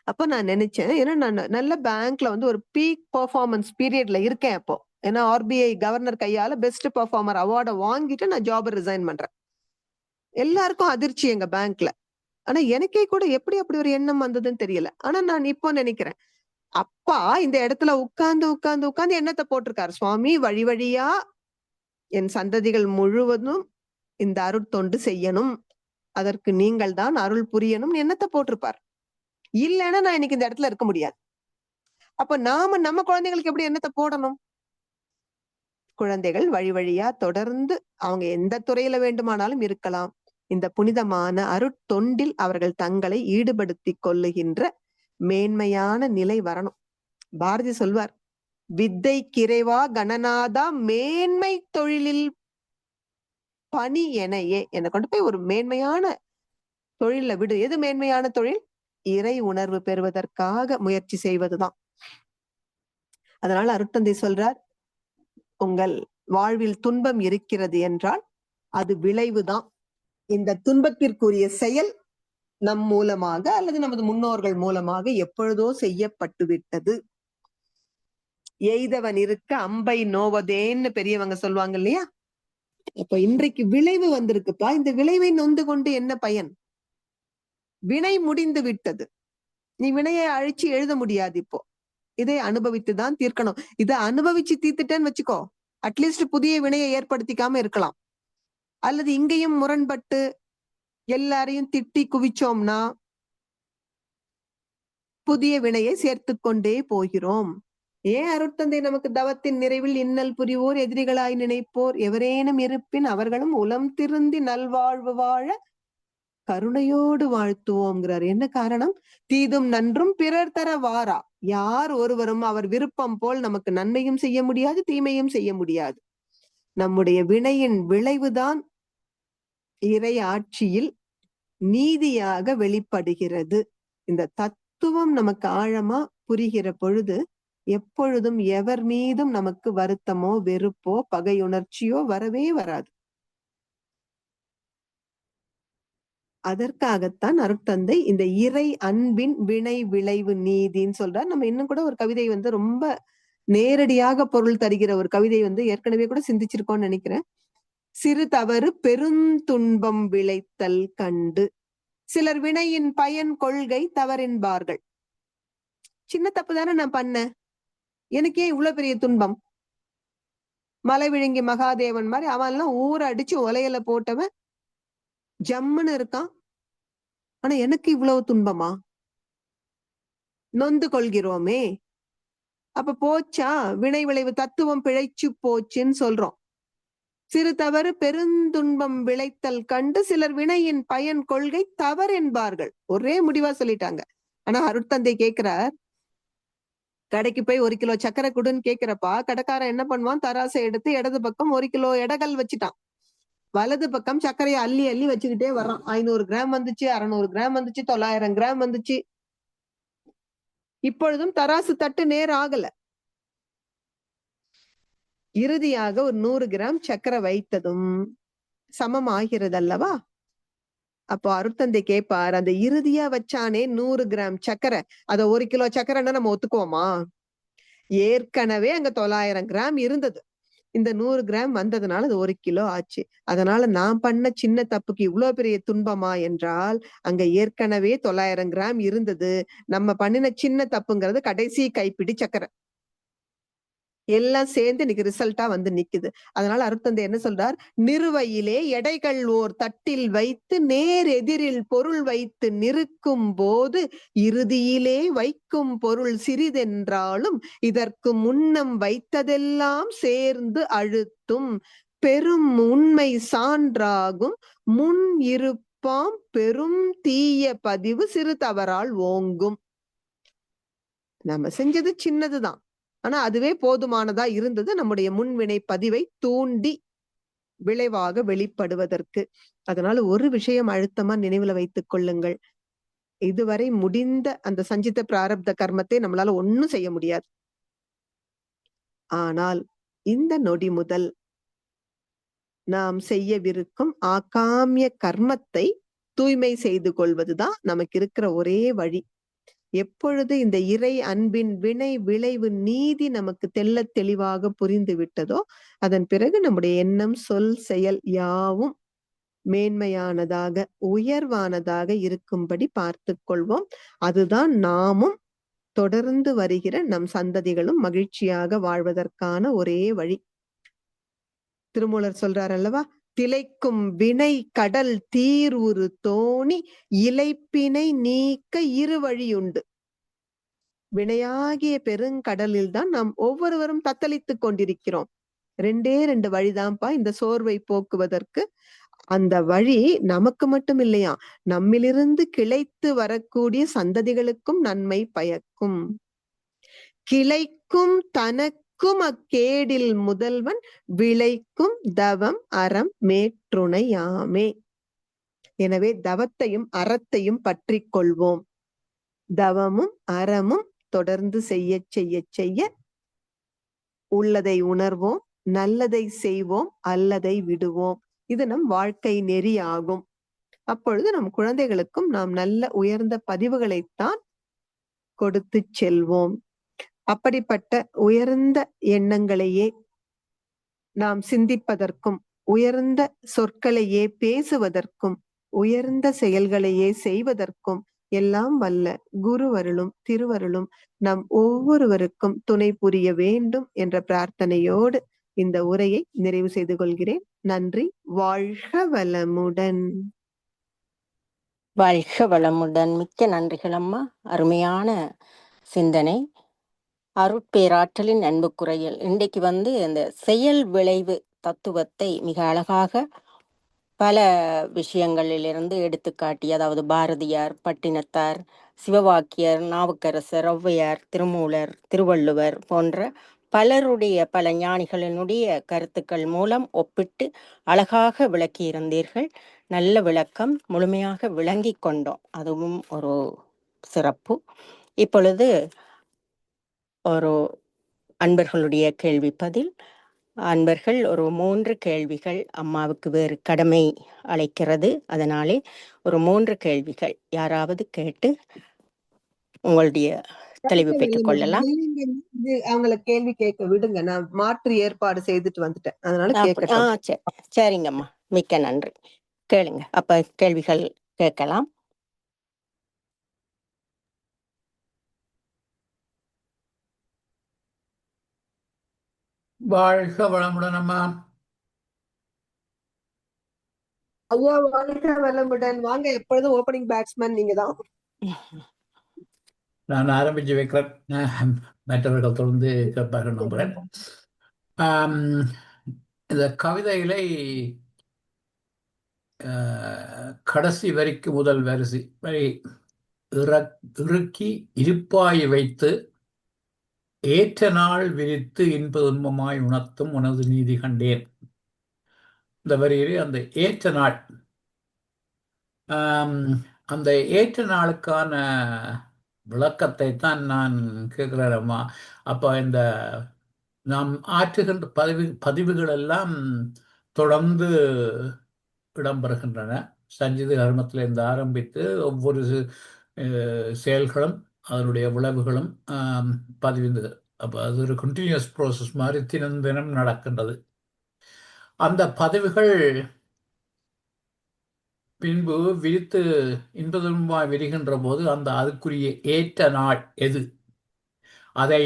அப்ப நான் நினைச்சேன், ஏன்னா நான் நல்ல பேங்க்ல ஒரு பீக் பெர்ஃபார்மன்ஸ் பீரியட்ல இருக்கேன் அப்போ. ஏன்னா ஆர்பிஐ கவர்னர் கையால பெஸ்ட் பெர்ஃபார்மர் அவார்டை வாங்கிட்டு நான் ஜாப் ரிசைன் பண்றேன். எல்லாருக்கும் அதிர்ச்சி எங்க பேங்க்ல. ஆனா எனக்கே கூட எப்படி அப்படி ஒரு எண்ணம் வந்ததுன்னு தெரியல. ஆனா நான் இப்போ நினைக்கிறேன், அப்பா இந்த இடத்துல உட்கார்ந்து உட்கார்ந்து உட்கார்ந்து எண்ணத்தை போட்டிருக்காரு, சுவாமி வழி வழியா என் சந்ததிகள் முழுவதும் இந்த அருட்தொண்டு செய்யணும், அதற்கு நீங்கள் தான் அருள் புரியணும் எண்ணத்தை போட்டிருப்பார். இல்லைன்னா நான் இன்னைக்கு இந்த இடத்துல இருக்க முடியாது. அப்ப நாம நம்ம குழந்தைகளுக்கு எப்படி எண்ணத்தை போடணும்? குழந்தைகள் வழி வழியா தொடர்ந்து அவங்க எந்த துறையில வேண்டுமானாலும் இருக்கலாம், இந்த புனிதமான அருட்தொண்டில் அவர்கள் தங்களை ஈடுபடுத்தி கொள்ளுகின்ற மேன்மையான நிலை வரணும். பாரதி சொல்வார், வித்தை கிரைவா கணநாதா மேன்மை தொழிலில் பணி எனையே. என்னை கொண்டு போய் ஒரு மேன்மையான தொழில விடு. எது மேன்மையான தொழில்? இறை உணர்வு பெறுவதற்காக முயற்சி செய்வதுதான். அதனால அருட்தந்தை சொல்றார், உங்கள் வாழ்வில் துன்பம் இருக்கிறது என்றால் அது விளைவுதான். இந்த துன்பத்திற்குரிய செயல் நம் மூலமாக அல்லது நமது முன்னோர்கள் மூலமாக எப்பொழுதோ செய்யப்பட்டு விட்டது. எய்தவன் இருக்க அம்பை நோவதேன்னு பெரியவங்க சொல்லுவாங்க இல்லையா? அப்ப இன்றைக்கு விளைவு வந்திருக்குப்பா, இந்த விளைவை நொந்து கொண்டு என்ன பயன்? வினை முடிந்து விட்டது, நீ வினையை அழிச்சு எழுத முடியாது. இப்போ இதை அனுபவித்துதான் தீர்க்கணும். இதை அனுபவிச்சு தீர்த்துட்டேன்னு வச்சுக்கோ, அட்லீஸ்ட் புதிய வினையை ஏற்படுத்திக்காம இருக்கலாம். அல்லது இங்கேயும் முரண்பட்டு எல்லாரையும் திட்டி குவிச்சோம்னா புதிய வினையை சேர்த்து கொண்டே போகிறோம். ஏன் அருட்தந்தை நமக்கு தவத்தின் நிறைவில் இன்னல் புரிவோர் எதிரிகளாய் நினைப்போர் எவரேனும் இருப்பின் அவர்களும் உளம் திருந்தி நல்வாழ்வு வாழ கருணையோடு வாழ்த்துவோம்ங்கிறார். என்ன காரணம்? தீதும் நன்றும் பிறர் தர வாரா. யார் ஒருவரும் அவர் விருப்பம் போல் நமக்கு நன்மையும் செய்ய முடியாது, தீமையும் செய்ய முடியாது. நம்முடைய வினையின் விளைவுதான் இறை ஆட்சியில் நீதியாக வெளிப்படுகிறது. இந்த தத்துவம் நமக்கு ஆழமா புரிகிற பொழுது எப்பொழுதும் எவர் மீதும் நமக்கு வருத்தமோ வெறுப்போ பகையுணர்ச்சியோ வரவே வராது. அதற்காகத்தான் அருட்தந்தை இந்த இறை அன்பின் வினை விளைவு நீதின்னு சொல்றார். நம்ம இன்னும் கூட ஒரு கவிதை ரொம்ப நேரடியாக பொருள் தருகிற ஒரு கவிதை ஏற்கனவே கூட சிந்திச்சிருக்கோம்னு நினைக்கிறேன். சிறு தவறு பெருந்துன்பம் விளைத்தல் கண்டு சிலர் வினையின் பயன் கொள்கை தவறென்பார்கள். சின்ன தப்பு தானே நான் பண்ணேன், எனக்கு ஏன் இவ்வளவு பெரிய துன்பம்? மலை விழுங்கி மகாதேவன் மாதிரி அவன் எல்லாம் ஊரை அடிச்சு ஒலையில போட்டவன் ஜம்முன்னு இருக்கான். ஆனா எனக்கு இவ்வளவு துன்பமா? நொந்து கொள்கிறோமே. அப்ப போச்சா வினை விளைவு தத்துவம் பிழைச்சு போச்சுன்னு சொல்றோம். சிறு தவறு பெருந்துன்பம் விளைத்தல் கண்டு சிலர் வினையின் பயன் கொள்கை தவறென்பார்கள். ஒரே முடிவா சொல்லிட்டாங்க. ஆனா அருட்தந்தை கேட்கிறார், கடைக்கு போய் 1 கிலோ சக்கரை குடுன்னு கேக்குறப்பா கடைக்காரன் என்ன பண்ணுவான்? தராசை எடுத்து இடது பக்கம் 1 கிலோ எடைகள் வச்சுட்டான். வலது பக்கம் சர்க்கரையை அள்ளி அள்ளி வச்சுக்கிட்டே வர்றான். 500 கிராம் வந்துச்சு, 600 கிராம் வந்துச்சு, 900 கிராம் வந்துச்சு. இப்பொழுதும் தராசு தட்டு நேர் ஆகல. இறுதியாக ஒரு 100 கிராம் சக்கரை வைத்ததும் சமம் ஆகிறது அல்லவா? அப்போ அருட்தந்தை கேட்பார், அந்த இறுதியா வச்சானே 100 கிராம் சக்கரை, அத 1 கிலோ சக்கரைன்னா நம்ம ஒத்துக்குவோமா? ஏற்கனவே அங்க 900 கிராம் இருந்தது. இந்த 100 கிராம் வந்ததுனால அது 1 கிலோ ஆச்சு. அதனால நான் பண்ண சின்ன தப்புக்கு இவ்வளவு பெரிய துன்பமா என்றால், அங்க ஏற்கனவே 900 கிராம் இருந்தது. நம்ம பண்ணின சின்ன தப்புங்கிறது கடைசி கைப்பிடி சக்கரை. எல்லாம் சேர்ந்து இன்னைக்கு ரிசல்ட்டா நிக்குது. அதனால அருட்தந்தை என்ன சொல்றார்? நிறுவையிலே எடைகள் ஓர் தட்டில் வைத்து நேர் எதிரில் பொருள் வைத்து நிறுக்கும் போது இறுதியிலே வைக்கும் பொருள் சிறிதென்றாலும் இதற்கு முன்னம் வைத்ததெல்லாம் சேர்ந்து அழுத்தும் பெரும் உண்மை சான்றாகும் முன் இருப்பாம் பெரும் தீய பதிவு சிறு தவறால் ஓங்கும். நம்ம செஞ்சது சின்னதுதான், ஆனா அதுவே போதுமானதா இருந்தது நம்முடைய முன்வினை பதிவை தூண்டி விளைவாக வெளிப்படுவதற்கு. அதனால ஒரு விஷயம் அழுத்தமா நினைவுல வைத்துக் கொள்ளுங்கள். இதுவரை முடிந்த அந்த சஞ்சித பிராரப்த கர்மத்தை நம்மளால ஒண்ணும் செய்ய முடியாது. ஆனால் இந்த நொடி முதல் நாம் செய்யவிருக்கும் ஆகாமிய கர்மத்தை தூய்மை செய்து கொள்வதுதான் நமக்கு இருக்கிற ஒரே வழி. எப்பொழுது இந்த இறை அன்பின் வினை விளைவு நீதி நமக்கு தெள்ள தெளிவாக புரிந்து விட்டதோ அதன் பிறகு நம்முடைய எண்ணம் சொல் செயல் யாவும் மேன்மையானதாக உயர்வானதாக இருக்கும்படி பார்த்து கொள்வோம். அதுதான் நாமும் தொடர்ந்து வருகிற நம் சந்ததிகளும் மகிழ்ச்சியாக வாழ்வதற்கான ஒரே வழி. திருமூலர் சொல்றார் அல்லவா, திளைக்கும் வினை கடல் தீர் உரு தோணி இலைப்பினை நீக்க இரு வழியுண்டு. வினையாகிய பெருங்கடலில் தான் நாம் ஒவ்வொருவரும் தத்தளித்துக் கொண்டிருக்கிறோம். 2 வழிதான்ப்பா இந்த சோர்வை போக்குவதற்கு. அந்த வழி நமக்கு மட்டும் இல்லையா, நம்மிலிருந்து கிளைத்து வரக்கூடிய சந்ததிகளுக்கும் நன்மை பயக்கும். கிளைக்கும் தனக்கும் அக்கேடில் முதல்வன் விளைக்கும் தவம் அறம் மேற்றுணையாமே. எனவே தவத்தையும் அறத்தையும் பற்றி கொள்வோம். தவமும் அறமும் தொடர்ந்து செய்ய செய்ய செய்ய உள்ளதை உணர்வோம், நல்லதை செய்வோம், அல்லதை விடுவோம். இது நம் வாழ்க்கை நெறி ஆகும். அப்பொழுது நம் குழந்தைகளுக்கும் நாம் நல்ல உயர்ந்த பதிவுகளைத்தான் கொடுத்து செல்வோம். அப்படிப்பட்ட உயர்ந்த எண்ணங்களையே நாம் சிந்திப்பதற்கும், உயர்ந்த சொற்களையே பேசுவதற்கும், உயர்ந்த செயல்களையே செய்வதற்கும் எல்லாம் வல்ல குருவருளும் திருவருளும் நம் ஒவ்வொருவருக்கும் துணை புரிய வேண்டும் என்ற பிரார்த்தனையோடு இந்த உரையை நிறைவு செய்து கொள்கிறேன். நன்றி. வாழ்க வளமுடன். வாழ்க வளமுடன். மிக்க நன்றிகள் அம்மா. அருமையான சிந்தனை. அருட்பேராற்றலின் அன்புக்குறையில் இன்றைக்கு இந்த செயல் விளைவு தத்துவத்தை மிக அழகாக பல விஷயங்களிலிருந்து எடுத்துக்காட்டி, அதாவது பாரதியார், பட்டினத்தார், சிவவாக்கியர், நாவுக்கரசர், ஔவையார், திருமூலர், திருவள்ளுவர் போன்ற பலருடைய பல ஞானிகளினுடைய கருத்துக்கள் மூலம் ஒப்பிட்டு அழகாக விளக்கியிருந்தீர்கள். நல்ல விளக்கம், முழுமையாக விளங்கிக் கொண்டோம். அதுவும் ஒரு சிறப்பு. இப்பொழுது ஒரு அன்பர்களுடைய கேள்வி பதில். அன்பர்கள் ஒரு 3 கேள்விகள், அம்மாவுக்கு வேறு கடமை அழைக்கிறது, அதனாலே ஒரு 3 கேள்விகள் யாராவது கேட்டு உங்களுடைய தெளிவு பெற்றுக் கொள்ளலாம். அவங்கள கேள்வி கேட்க விடுங்க, நான் மாற்று ஏற்பாடு செய்துட்டு வந்துட்டேன், அதனால கேட்கட்டும். சரி, சரிங்கம்மா, மிக்க நன்றி. கேளுங்க, அப்ப கேள்விகள் கேட்கலாம். வாழ்க வளமுடன் அம்மா. ஐயா வாழ்க வளமுடன். வாங்க, எப்பொழுதும் ஓப்பனிங் பேட்ஸ்மேன் நீங்க தான். நான் ஆரம்பிச்சு வைக்கிறேன், மற்றவர்கள் தொடர்ந்து கேட்பார்கள் நம்புறேன். இந்த கவிதைகளை கடைசி வரிக்கு முதல் வரிசை வரை இறுக்கி இருப்பாய் வைத்து ஏற்ற நாள் விரித்து இன்ப துன்பமாய் உணர்த்தும் உனது நீதி கண்டேன். இந்த வரியிலே அந்த ஏற்ற நாள், அந்த ஏற்ற நாளுக்கான விளக்கத்தை தான் நான் கேட்கிறேன் அம்மா. அப்போ இந்த நாம் ஆற்றுகின்ற பதிவுகள் எல்லாம் தொடர்ந்து இடம்பெறுகின்றன. சஞ்சித கர்மத்திலிருந்து ஆரம்பித்து ஒவ்வொரு செயல்களும் அதனுடைய விளைவுகளும் பதிவு. அப்போ அது ஒரு கண்டினியூஸ் ப்ராசஸ் மாதிரி தினம் தினம் நடக்கின்றது. அந்த பதிவுகள் பின்பு விரித்து இன்ப துன்பமாய் விரிகின்ற போது அந்த அதுக்குரிய ஏற்ற நாள் எது, அதை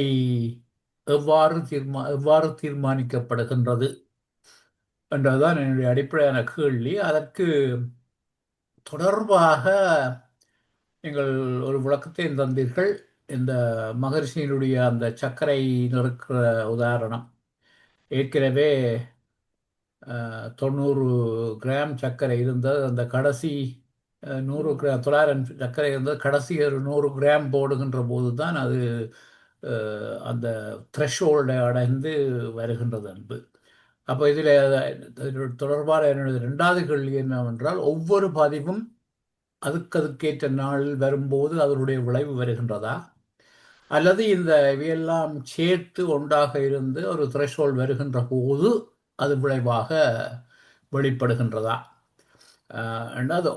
எவ்வாறு தீர்மானிக்கப்படுகின்றது என்றதுதான் என்னுடைய அடிப்படையான கேள்வி. அதற்கு தொடர்பாக நீங்கள் ஒரு விளக்கத்தை தந்தீர்கள். இந்த மகரிஷியினுடைய அந்த சர்க்கரை நறுக்கிற உதாரணம், ஏற்கனவே 90 கிராம் சர்க்கரை இருந்தது, அந்த கடைசி 100 கிராம் 900 சர்க்கரை இருந்தது, கடைசி ஒரு 100 கிராம் போடுகின்ற போது தான் அது அந்த த்ரெஷ்ஹோல்டை அடைந்து வருகின்றது அன்பு. அப்போ இதில் தொடர்பான என்னுடைய 2வது கேள்வி என்னவென்றால், ஒவ்வொரு பதிவும் அதுக்கேற்ற நாள் வரும்போது அதனுடைய விளைவு வருகின்றதா, அல்லது இந்த இவையெல்லாம் சேர்த்து ஒன்றாக இருந்து ஒரு த்ரெஷ்ஹோல்ட் வருகின்ற போது அது விளைவாக வெளிப்படுகின்றதா? ரெண்டாவது,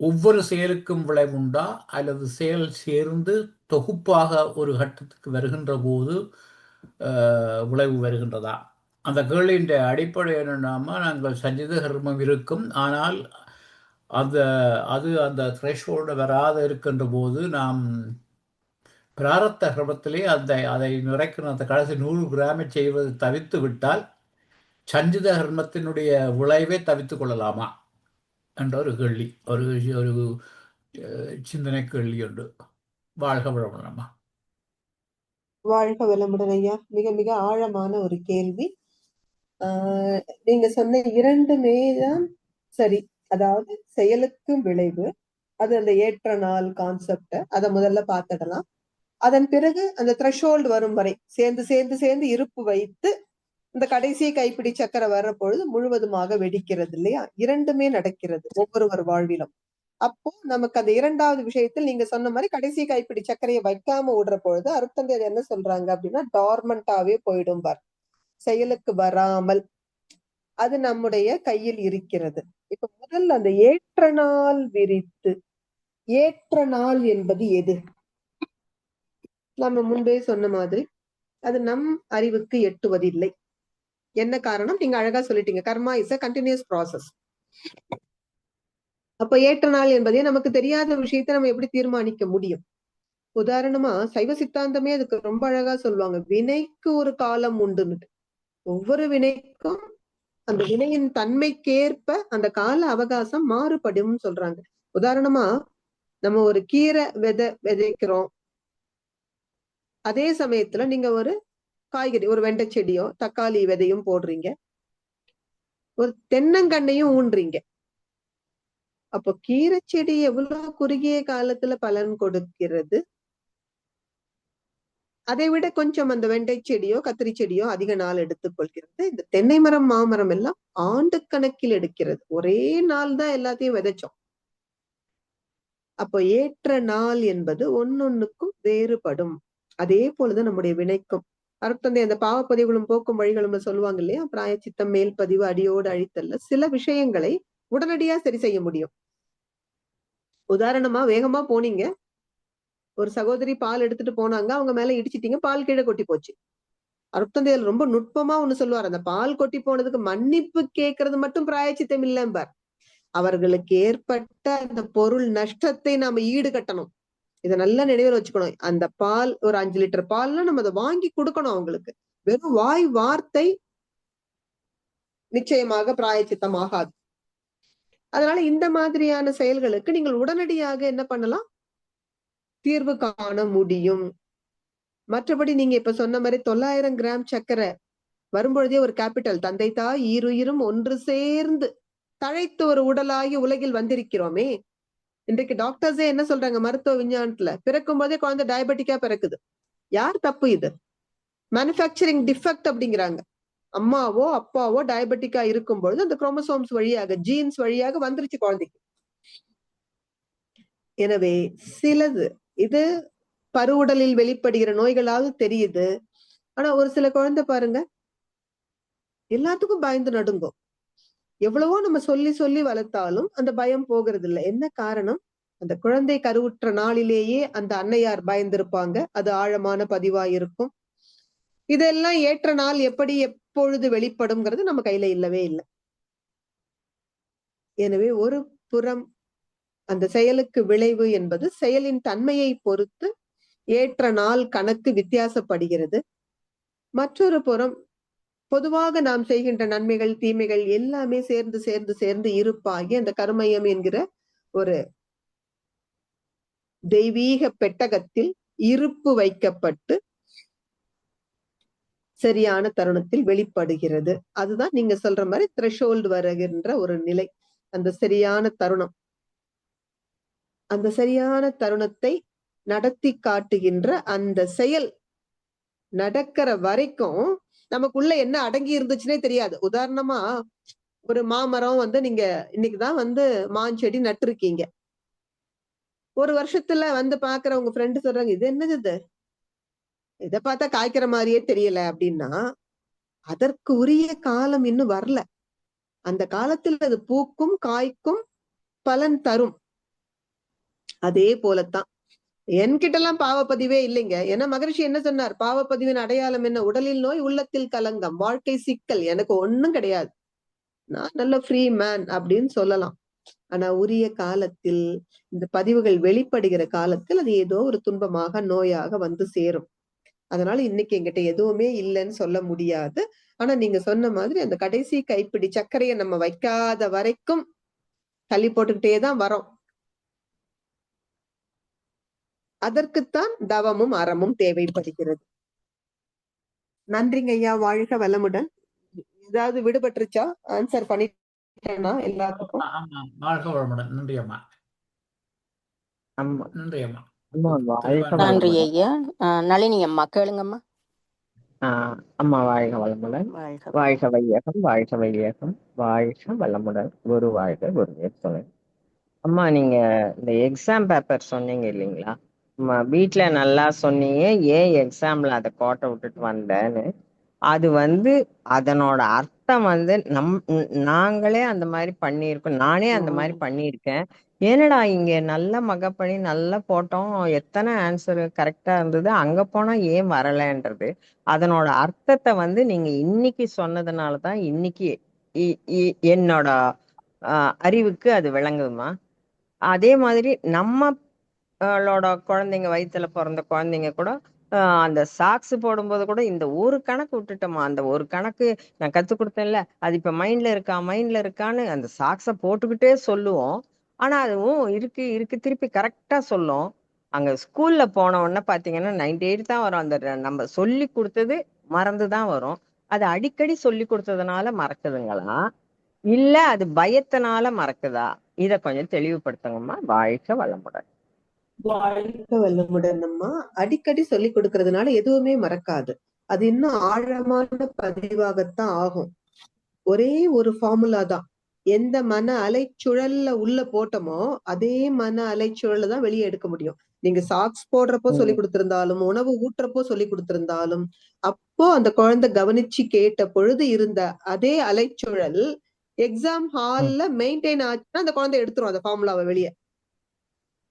ஒவ்வொரு செயலுக்கும் விளைவுண்டா, அல்லது செயல் சேர்ந்து தொகுப்பாக ஒரு கட்டத்துக்கு வருகின்ற போது விளைவு வருகின்றதா? அந்த கேள்வியின் அடிப்படை என்னென்னாமா, நாங்கள் சஞ்சித கர்மம் இருக்கும், ஆனால் அந்த த்ரெஷ்ஹோல்டு வராத இருக்கின்ற போது நாம் பிராரத்த கர்மத்திலே அதை நிறைக்கிற அந்த கடைசி 100 கிராமை செய்வது தவிர்த்து விட்டால் சஞ்சித கர்மத்தினுடைய விளைவை தவித்துக் கொள்ளலாமா என்ற ஒரு கேள்வி, ஒரு சிந்தனை கேள்வி உண்டு. வாழ்க வளமுடன். வாழ்க வளமுடன் ஐயா. மிக மிக ஆழமான ஒரு கேள்வி. நீங்க சொன்ன 2மே தான் சரி. அதாவது செயலுக்கும் விளைவு, அது அந்த ஏற்ற நாள் கான்செப்ட், அதை முதல்ல பார்த்துடலாம். அதன் பிறகு அந்த த்ரெஷ்ஹோல்டு வரும் வரை சேர்ந்து சேர்ந்து சேர்ந்து இருப்பு வைத்து இந்த கடைசி கைப்பிடி சக்கரை வர்ற பொழுது முழுவதுமாக வெடிக்கிறது இல்லையா? 2மே நடக்கிறது ஒவ்வொருவர் வாழ்விலும். அப்போ நமக்கு அந்த 2வது விஷயத்தில் நீங்க சொன்ன மாதிரி கடைசி கைப்பிடி சர்க்கரையை வைக்காம விடுற பொழுது அருத்தந்தையர் என்ன சொல்றாங்க அப்படின்னா, டார்மண்டாவே போயிடும் பார், செயலுக்கு வராமல். அது நம்முடைய கையில் இருக்கிறது. இப்ப முதல்ல அந்த ஏற்ற நாள் விரித்து, ஏற்ற நாள் என்பது எது? நம்ம முன்பே சொன்ன மாதிரி அது நம் அறிவுக்கு எட்டுவதில்லை. என்ன காரணம்? நீங்க அழகா சொல்லிட்டீங்க, கர்மா இஸ் அ கண்டினியூஸ் ப்ராசஸ். அப்ப ஏற்ற நாள் என்பதே நமக்கு தெரியாத விஷயத்தை நம்ம எப்படி தீர்மானிக்க முடியும்? உதாரணமா சைவ சித்தாந்தமே அதுக்கு ரொம்ப அழகா சொல்லுவாங்க, வினைக்கு ஒரு காலம் உண்டுன்னு. ஒவ்வொரு வினைக்கும் அந்த வினையின் தன்மைக்கேற்ப அந்த கால அவகாசம் மாறுபடும் சொல்றாங்க. உதாரணமா நம்ம ஒரு கீரை விதைக்கிறோம், அதே சமயத்துல நீங்க ஒரு காய்கறி, ஒரு வெண்டை செடியோ தக்காளி விதையும் போடுறீங்க. ஒரு தென்னங்கண்ணையும் ஊன்றீங்க. அப்போ கீரை செடி எவ்வளவு குறுகிய காலத்துல பலன் கொடுக்கிறது. அதை விட கொஞ்சம் அந்த வெண்டை செடியோ கத்திரி செடியோ அதிக நாள் எடுத்துக்கொள்கிறது. இந்த தென்னை மரம் மாமரம் எல்லாம் ஆண்டு கணக்கில் எடுக்கிறது. ஒரே நாள் தான் எல்லாத்தையும் விதைச்சோம். அப்போ ஏற்ற நாள் என்பது ஒன்னொன்னுக்கும் வேறுபடும். அதே போலதான் நம்முடைய வினைக்கும். அருட்தந்தை அந்த பாவப்பதிவுகளும் போக்கும் வழிகளும் சொல்லுவாங்க இல்லையா, பிராயச்சித்தம் மேல் பதிவு அடியோடு அழித்தல்ல சில விஷயங்களை உடனடியா சரி செய்ய முடியும். உதாரணமா வேகமா போனீங்க, ஒரு சகோதரி பால் எடுத்துட்டு போனாங்க, அவங்க மேல இடிச்சிட்டீங்க, பால் கீழே கொட்டி போச்சு. அருட்தந்தையர் ரொம்ப நுட்பமா ஒண்ணு சொல்லுவார், அந்த பால் கொட்டி போனதுக்கு மன்னிப்பு கேட்கறது மட்டும் பிராயச்சித்தம் இல்லம்பார். அவர்களுக்கு ஏற்பட்ட அந்த பொருள் நஷ்டத்தை நாம ஈடு கட்டணும். இதை நல்லா நினைவில் வச்சுக்கணும். அந்த பால் ஒரு 5 லிட்டர் பால்னா நம்ம அதை வாங்கி கொடுக்கணும் அவங்களுக்கு. வெறும் வாய் வார்த்தை நிச்சயமாக பிராயச்சித்தம் ஆகாது. அதனால இந்த மாதிரியான செயல்களுக்கு நீங்கள் உடனடியாக என்ன பண்ணலாம், தீர்வு காண முடியும். மற்றபடி நீங்க இப்ப சொன்ன மாதிரி 900 கிராம் சர்க்கரை வரும்பொழுதே ஒரு கேபிட்டல், தந்தை தாய் ஈருயிரும் ஒன்று சேர்ந்து தழைத்து ஒரு உடலாகி உலகில் வந்திருக்கிறோமே. இன்றைக்கு டாக்டர்ஸே என்ன சொல்றாங்க, மருத்துவ விஞ்ஞானத்துல பிறக்கும் போதே குழந்தை டயபெட்டிக்கா பிறக்குது. யார் தப்பு இது? மேனுஃபேக்சரிங் டிஃபெக்ட் அப்படிங்கிறாங்க. அம்மாவோ அப்பாவோ டயபெட்டிக்கா இருக்கும் பொழுது அந்த குரோமோசோம்ஸ் வழியாக, ஜீன்ஸ் வழியாக வந்துருச்சு குழந்தைக்கு. எனவே சிலது இது பருவுடலில் வெளிப்படுகிற நோய்களாவது தெரியுது. ஆனா ஒரு சில குழந்தை பாருங்க, எல்லாத்துக்கும் பயந்து நடுங்கும். எவ்வளவோ நம்ம சொல்லி சொல்லி வளர்த்தாலும் அந்த பயம் போகிறது இல்லை. என்ன காரணம்? அந்த குழந்தை கருவுற்ற நாளிலேயே அந்த அன்னையார் பயந்திருப்பாங்க. அது ஆழமான பதிவாயிருக்கும். இதெல்லாம் ஏற்ற நாள் எப்படி எப்பொழுது வெளிப்படும்ங்கிறது நம்ம கையில இல்லவே இல்லை. எனவே ஒரு புறம் அந்த செயலுக்கு விளைவு என்பது செயலின் தன்மையை பொறுத்து ஏற்ற நாள் கணக்கு வித்தியாசப்படுகிறது. மற்றொரு புறம் பொதுவாக நாம் செய்கின்ற நன்மைகள் தீமைகள் எல்லாமே சேர்ந்து சேர்ந்து சேர்ந்து இருப்பாகி அந்த கருமையம் என்கிற ஒரு தெய்வீக பெட்டகத்தில் இருப்பு வைக்கப்பட்டு சரியான தருணத்தில் வெளிப்படுகிறது. அதுதான் நீங்க சொல்ற மாதிரி த்ரெஷோல்டு வருகின்ற ஒரு நிலை, அந்த சரியான தருணம். அந்த சரியான தருணத்தை நடத்தி காட்டுகின்ற அந்த செயல் நடக்கிற வரைக்கும் நமக்குள்ள என்ன அடங்கி இருந்துச்சுன்னே தெரியாது. உதாரணமா ஒரு மாமரம் நீங்க இன்னைக்குதான் மாஞ்செடி நட்டிருக்கீங்க. ஒரு வருஷத்துல பாக்குற உங்க ஃப்ரெண்டு சொல்றாங்க, இது என்னது இது, இதை பார்த்தா காய்க்கிற மாதிரியே தெரியல அப்படின்னா, அதற்கு உரிய காலம் இன்னும் வரல. அந்த காலத்தில் அது பூக்கும் காய்க்கும் பலன் தரும். அதே போலத்தான் என்கிட்ட எல்லாம் பாவப்பதிவே இல்லைங்க. ஏன்னா மகரிஷி என்ன சொன்னார், பாவப்பதிவின் அடையாளம் என்ன, உடலில் நோய் உள்ளத்தில் கலங்கம் வாழ்க்கை சிக்கல், எனக்கு ஒண்ணும் கிடையாது, நான் நல்ல ஃப்ரீ மேன் அப்படின்னு சொல்லலாம். ஆனா உரிய காலத்தில் இந்த பதிவுகள் வெளிப்படுகிற காலத்தில் அது ஏதோ ஒரு துன்பமாக நோயாக வந்து சேரும். அதனால இன்னைக்கு என்கிட்ட எதுவுமே இல்லைன்னு சொல்ல முடியாது. ஆனா நீங்க சொன்ன மாதிரி அந்த கடைசி கைப்பிடி சர்க்கரையை நம்ம வைக்காத வரைக்கும் தள்ளி போட்டுக்கிட்டேதான் வரோம். அதற்குத்தான் தவமும் அறமும் தேவைப்படுகிறது. நன்றிங்க ஐயா, வாழ்க வளமுடன். ஏதாவது விடுபட்டுருச்சா? ஆன்சர் பண்ணிட்டேனா எல்லாத்துக்கும்? வாழ்க வளமுடன். நன்றி அம்மா. நன்றி அம்மா. நன்றி ஐயா. நளினி அம்மா கேளுங்கம்மா. அம்மா வாழ்க வளமுடன். வாழ்க வையகம், வாழ்க வையகம், வாழ்க வளமுடன். குரு வாழ்க, குருவே துணை. அம்மா நீங்க இந்த எக்ஸாம் பேப்பர் சொன்னீங்க இல்லைங்களா, வீட்டுல நல்லா சொன்னீங்க, ஏன் எக்ஸாம்ல அதை கோட்டை விட்டுட்டு வந்தேன்னு. அது அதனோட அர்த்தம் நாங்களே அந்த மாதிரி பண்ணியிருக்கோம், நானே அந்த மாதிரி பண்ணியிருக்கேன். ஏன்னடா இங்க நல்ல மகப்பணி நல்லா போட்டோம், எத்தனை ஆன்சர் கரெக்டா இருந்தது, அங்க போனா ஏன் வரலன்றது அதனோட அர்த்தத்தை நீங்க இன்னைக்கு சொன்னதுனாலதான் இன்னைக்கு என்னோட அறிவுக்கு அது விளங்குதுமா. அதே மாதிரி நம்மளோட குழந்தைங்க, வயிற்றுல பிறந்த குழந்தைங்க கூட அந்த சாக்ஸ் போடும்போது கூட இந்த ஒரு கணக்கு விட்டுட்டோமா, அந்த ஒரு கணக்கு நான் கத்து கொடுத்தேன்ல, அது இப்ப மைண்ட்ல இருக்கான்னு அந்த சாக்ஸை போட்டுக்கிட்டே சொல்லுவோம். ஆனா அதுவும் இருக்கு திருப்பி கரெக்டா சொல்லும். அங்க ஸ்கூல்ல போன உடனே பாத்தீங்கன்னா 98 தான் வரும். அந்த நம்ம சொல்லி கொடுத்தது மறந்துதான் வரும். அது அடிக்கடி சொல்லி கொடுத்ததுனால மறக்குதுங்களா, இல்ல அது பயத்தினால மறக்குதா? இத கொஞ்சம் தெளிவுபடுத்துங்கம்மா. வாழ்க வளமுடன். வாழ்க வளமுடன் அம்மா. அடிக்கடி சொல்லி கொடுக்கறதுனால எதுவுமே மறக்காது. அது இன்னும் ஆழமான பதிவாகத்தான் ஆகும். ஒரே ஒரு ஃபார்முலா தான். எந்த மன அலைச்சுழல்ல உள்ள போட்டோமோ அதே மன அலைச்சுழல்ல தான் வெளியே எடுக்க முடியும். நீங்க சாக்ஸ் போடுறப்போ சொல்லி கொடுத்திருந்தாலும், உணவு ஊட்டுறப்போ சொல்லி கொடுத்திருந்தாலும், அப்போ அந்த குழந்தை கவனிச்சு கேட்ட பொழுது இருந்த அதே அலைச்சுழல் எக்ஸாம் ஹால்ல மெயின்டைன் ஆச்சுன்னா அந்த குழந்தை எடுத்துரும் அந்த ஃபார்முலாவை வெளியே.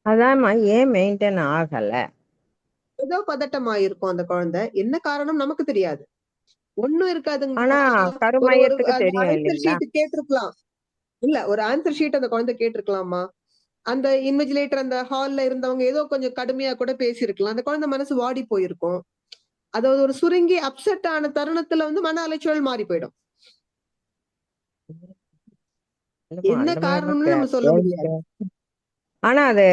அதான்மா ஏன் மெயின்டைன் ஆகல? ஏதோ பதட்டமாயிருக்கும் அந்த குழந்தை. என்ன காரணம் நமக்கு தெரியாது. ஒண்ணும் இருக்காதுங்க. ஆனா ஒரு கருமையத்துக்கு தெரியும் ஆன்சர் இல்லைங்களா? ஷீட் கேட்டிருக்கலாம். இல்ல ஒரு ஆன்சர் ஷீட் அந்த குழந்தை கேட்டிருக்கலாமா? அந்த இன்விஜிலேட்டர் அந்த ஹால்ல இருந்தவங்க ஏதோ கொஞ்சம் கடுமையா கூட பேசியிருக்கலாம். அந்த குழந்தை மனசு வாடி போயிருக்கும். அதாவது ஒரு சுருங்கி அப்செட் ஆன தருணத்துல மன அலைச்சல் மாறி போயிடும். என்ன காரணம்னு நம்ம சொல்ல முடியாது. ஆனா அது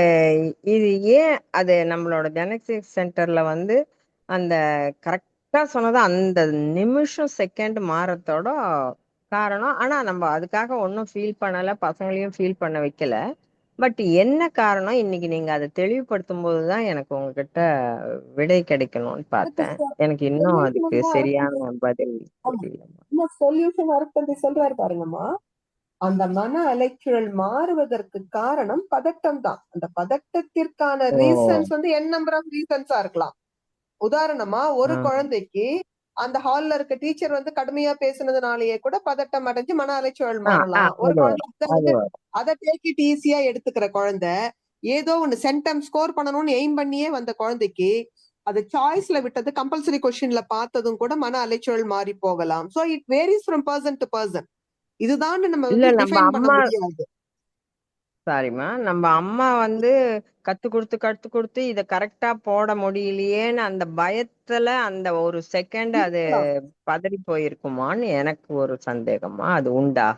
இது ஏன் அது நம்மளோட ஜெனடிக் சென்டர்ல அந்த கரெக்டா சொன்னது அந்த நிமிஷம் செகண்ட் மாறத்தோட காரணம். ஆனா நம்ம அதுக்காக ஒன்றும் ஃபீல் பண்ணல, பசங்களையும் ஃபீல் பண்ண வைக்கல. பட் என்ன காரணம் இன்னைக்கு நீங்க அதை தெளிவுபடுத்தும் போதுதான் எனக்கு உங்ககிட்ட விடை கிடைக்கணும்னு பார்த்தேன். எனக்கு இன்னும் அதுக்கு சரியான பதில் தெரியல. சொல்யூஷன் அருட்தந்தை சொல்றாரு பாருங்கம்மா. அந்த மன அலைச்சல் மாறுவதற்கு காரணம் பதட்டம் தான். அந்த பதட்டத்திற்கான ரீசன்ஸ் என் நம்பர் ஆஃப் ரீசன்ஸா இருக்கலாம். உதாரணமா ஒரு குழந்தைக்கு அந்த ஹால்ல இருக்க டீச்சர் கடுமையா பேசுனதுனாலயே கூட பதட்டம் அடைஞ்சு மன அலைச்சல் மாறலாம். ஒரு குழந்தை அதை டேக் இட் ஈஸியா எடுத்துக்கிற குழந்தை, ஏதோ ஒண்ணு சென்டம் ஸ்கோர் பண்ணணும்னு எய்ம் பண்ணியே வந்த குழந்தைக்கு அது சாய்ஸ்ல விட்டது கம்பல்சரி கொஸ்டின்ல பார்த்ததும் கூட மன அலைச்சல் மாறி போகலாம். So it varies from person to person. இதுதான் நம்ம டிஃபைன் பண்ண முடியாது. சாரிமா, நம்ம அம்மா கத்து கொடுத்து இத கரெக்டா போட முடியலையேன்னு அந்த பயத்துல அந்த ஒரு செகண்ட் அது பதறி போயிருக்குமான்னு எனக்கு ஒரு சந்தேகமா. அது உண்டா?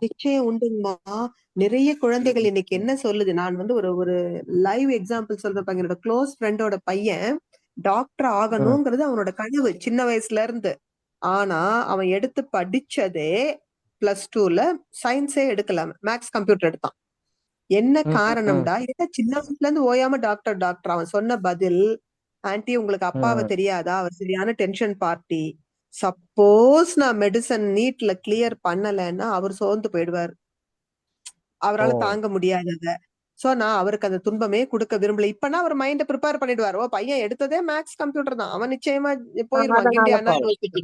நிச்சயம் உண்டுங்கம்மா. நிறைய குழந்தைகள் இன்னைக்கு என்ன சொல்லுது, நான் ஒரு லைவ் எக்ஸாம்பிள் சொல்றேன். என்னோட க்ளோஸ் ஃப்ரெண்டோட பையன் டாக்டர் ஆகணுங்கிறது அவனோட கனவு சின்ன வயசுல இருந்து. ஆனா அவன் எடுத்து படிச்சதே +2ல சயின்ஸே எடுக்கல, மேக்ஸ் கம்ப்யூட்டர் எடுத்தான். என்ன காரணம்டா? ஏன்னா சின்ன வயசுல இருந்து ஓயாம டாக்டர் டாக்டர். அவன் சொன்ன பதில், ஆன்ட்டி உங்களுக்கு அப்பாவை தெரியாதா, அவர் சரியான டென்ஷன் பார்ட்டி. சப்போஸ் நான் மெடிசன் நீட்ல கிளியர் பண்ணலைன்னா அவர் சோர்ந்து போயிடுவார், அவரால் தாங்க முடியாதத. சோ நான் அவருக்கு அந்த துன்பமே கொடுக்க விரும்பல. இப்பனா அவர் மைண்ட ப்ரிப்பேர் பண்ணிடுவார். ஓ பையன் எடுத்ததே மேக்ஸ் கம்ப்யூட்டர் தான், அவன் நிச்சயமா போயிருவான் கிண்டி அண்ணா யூனிவர்சிட்டி.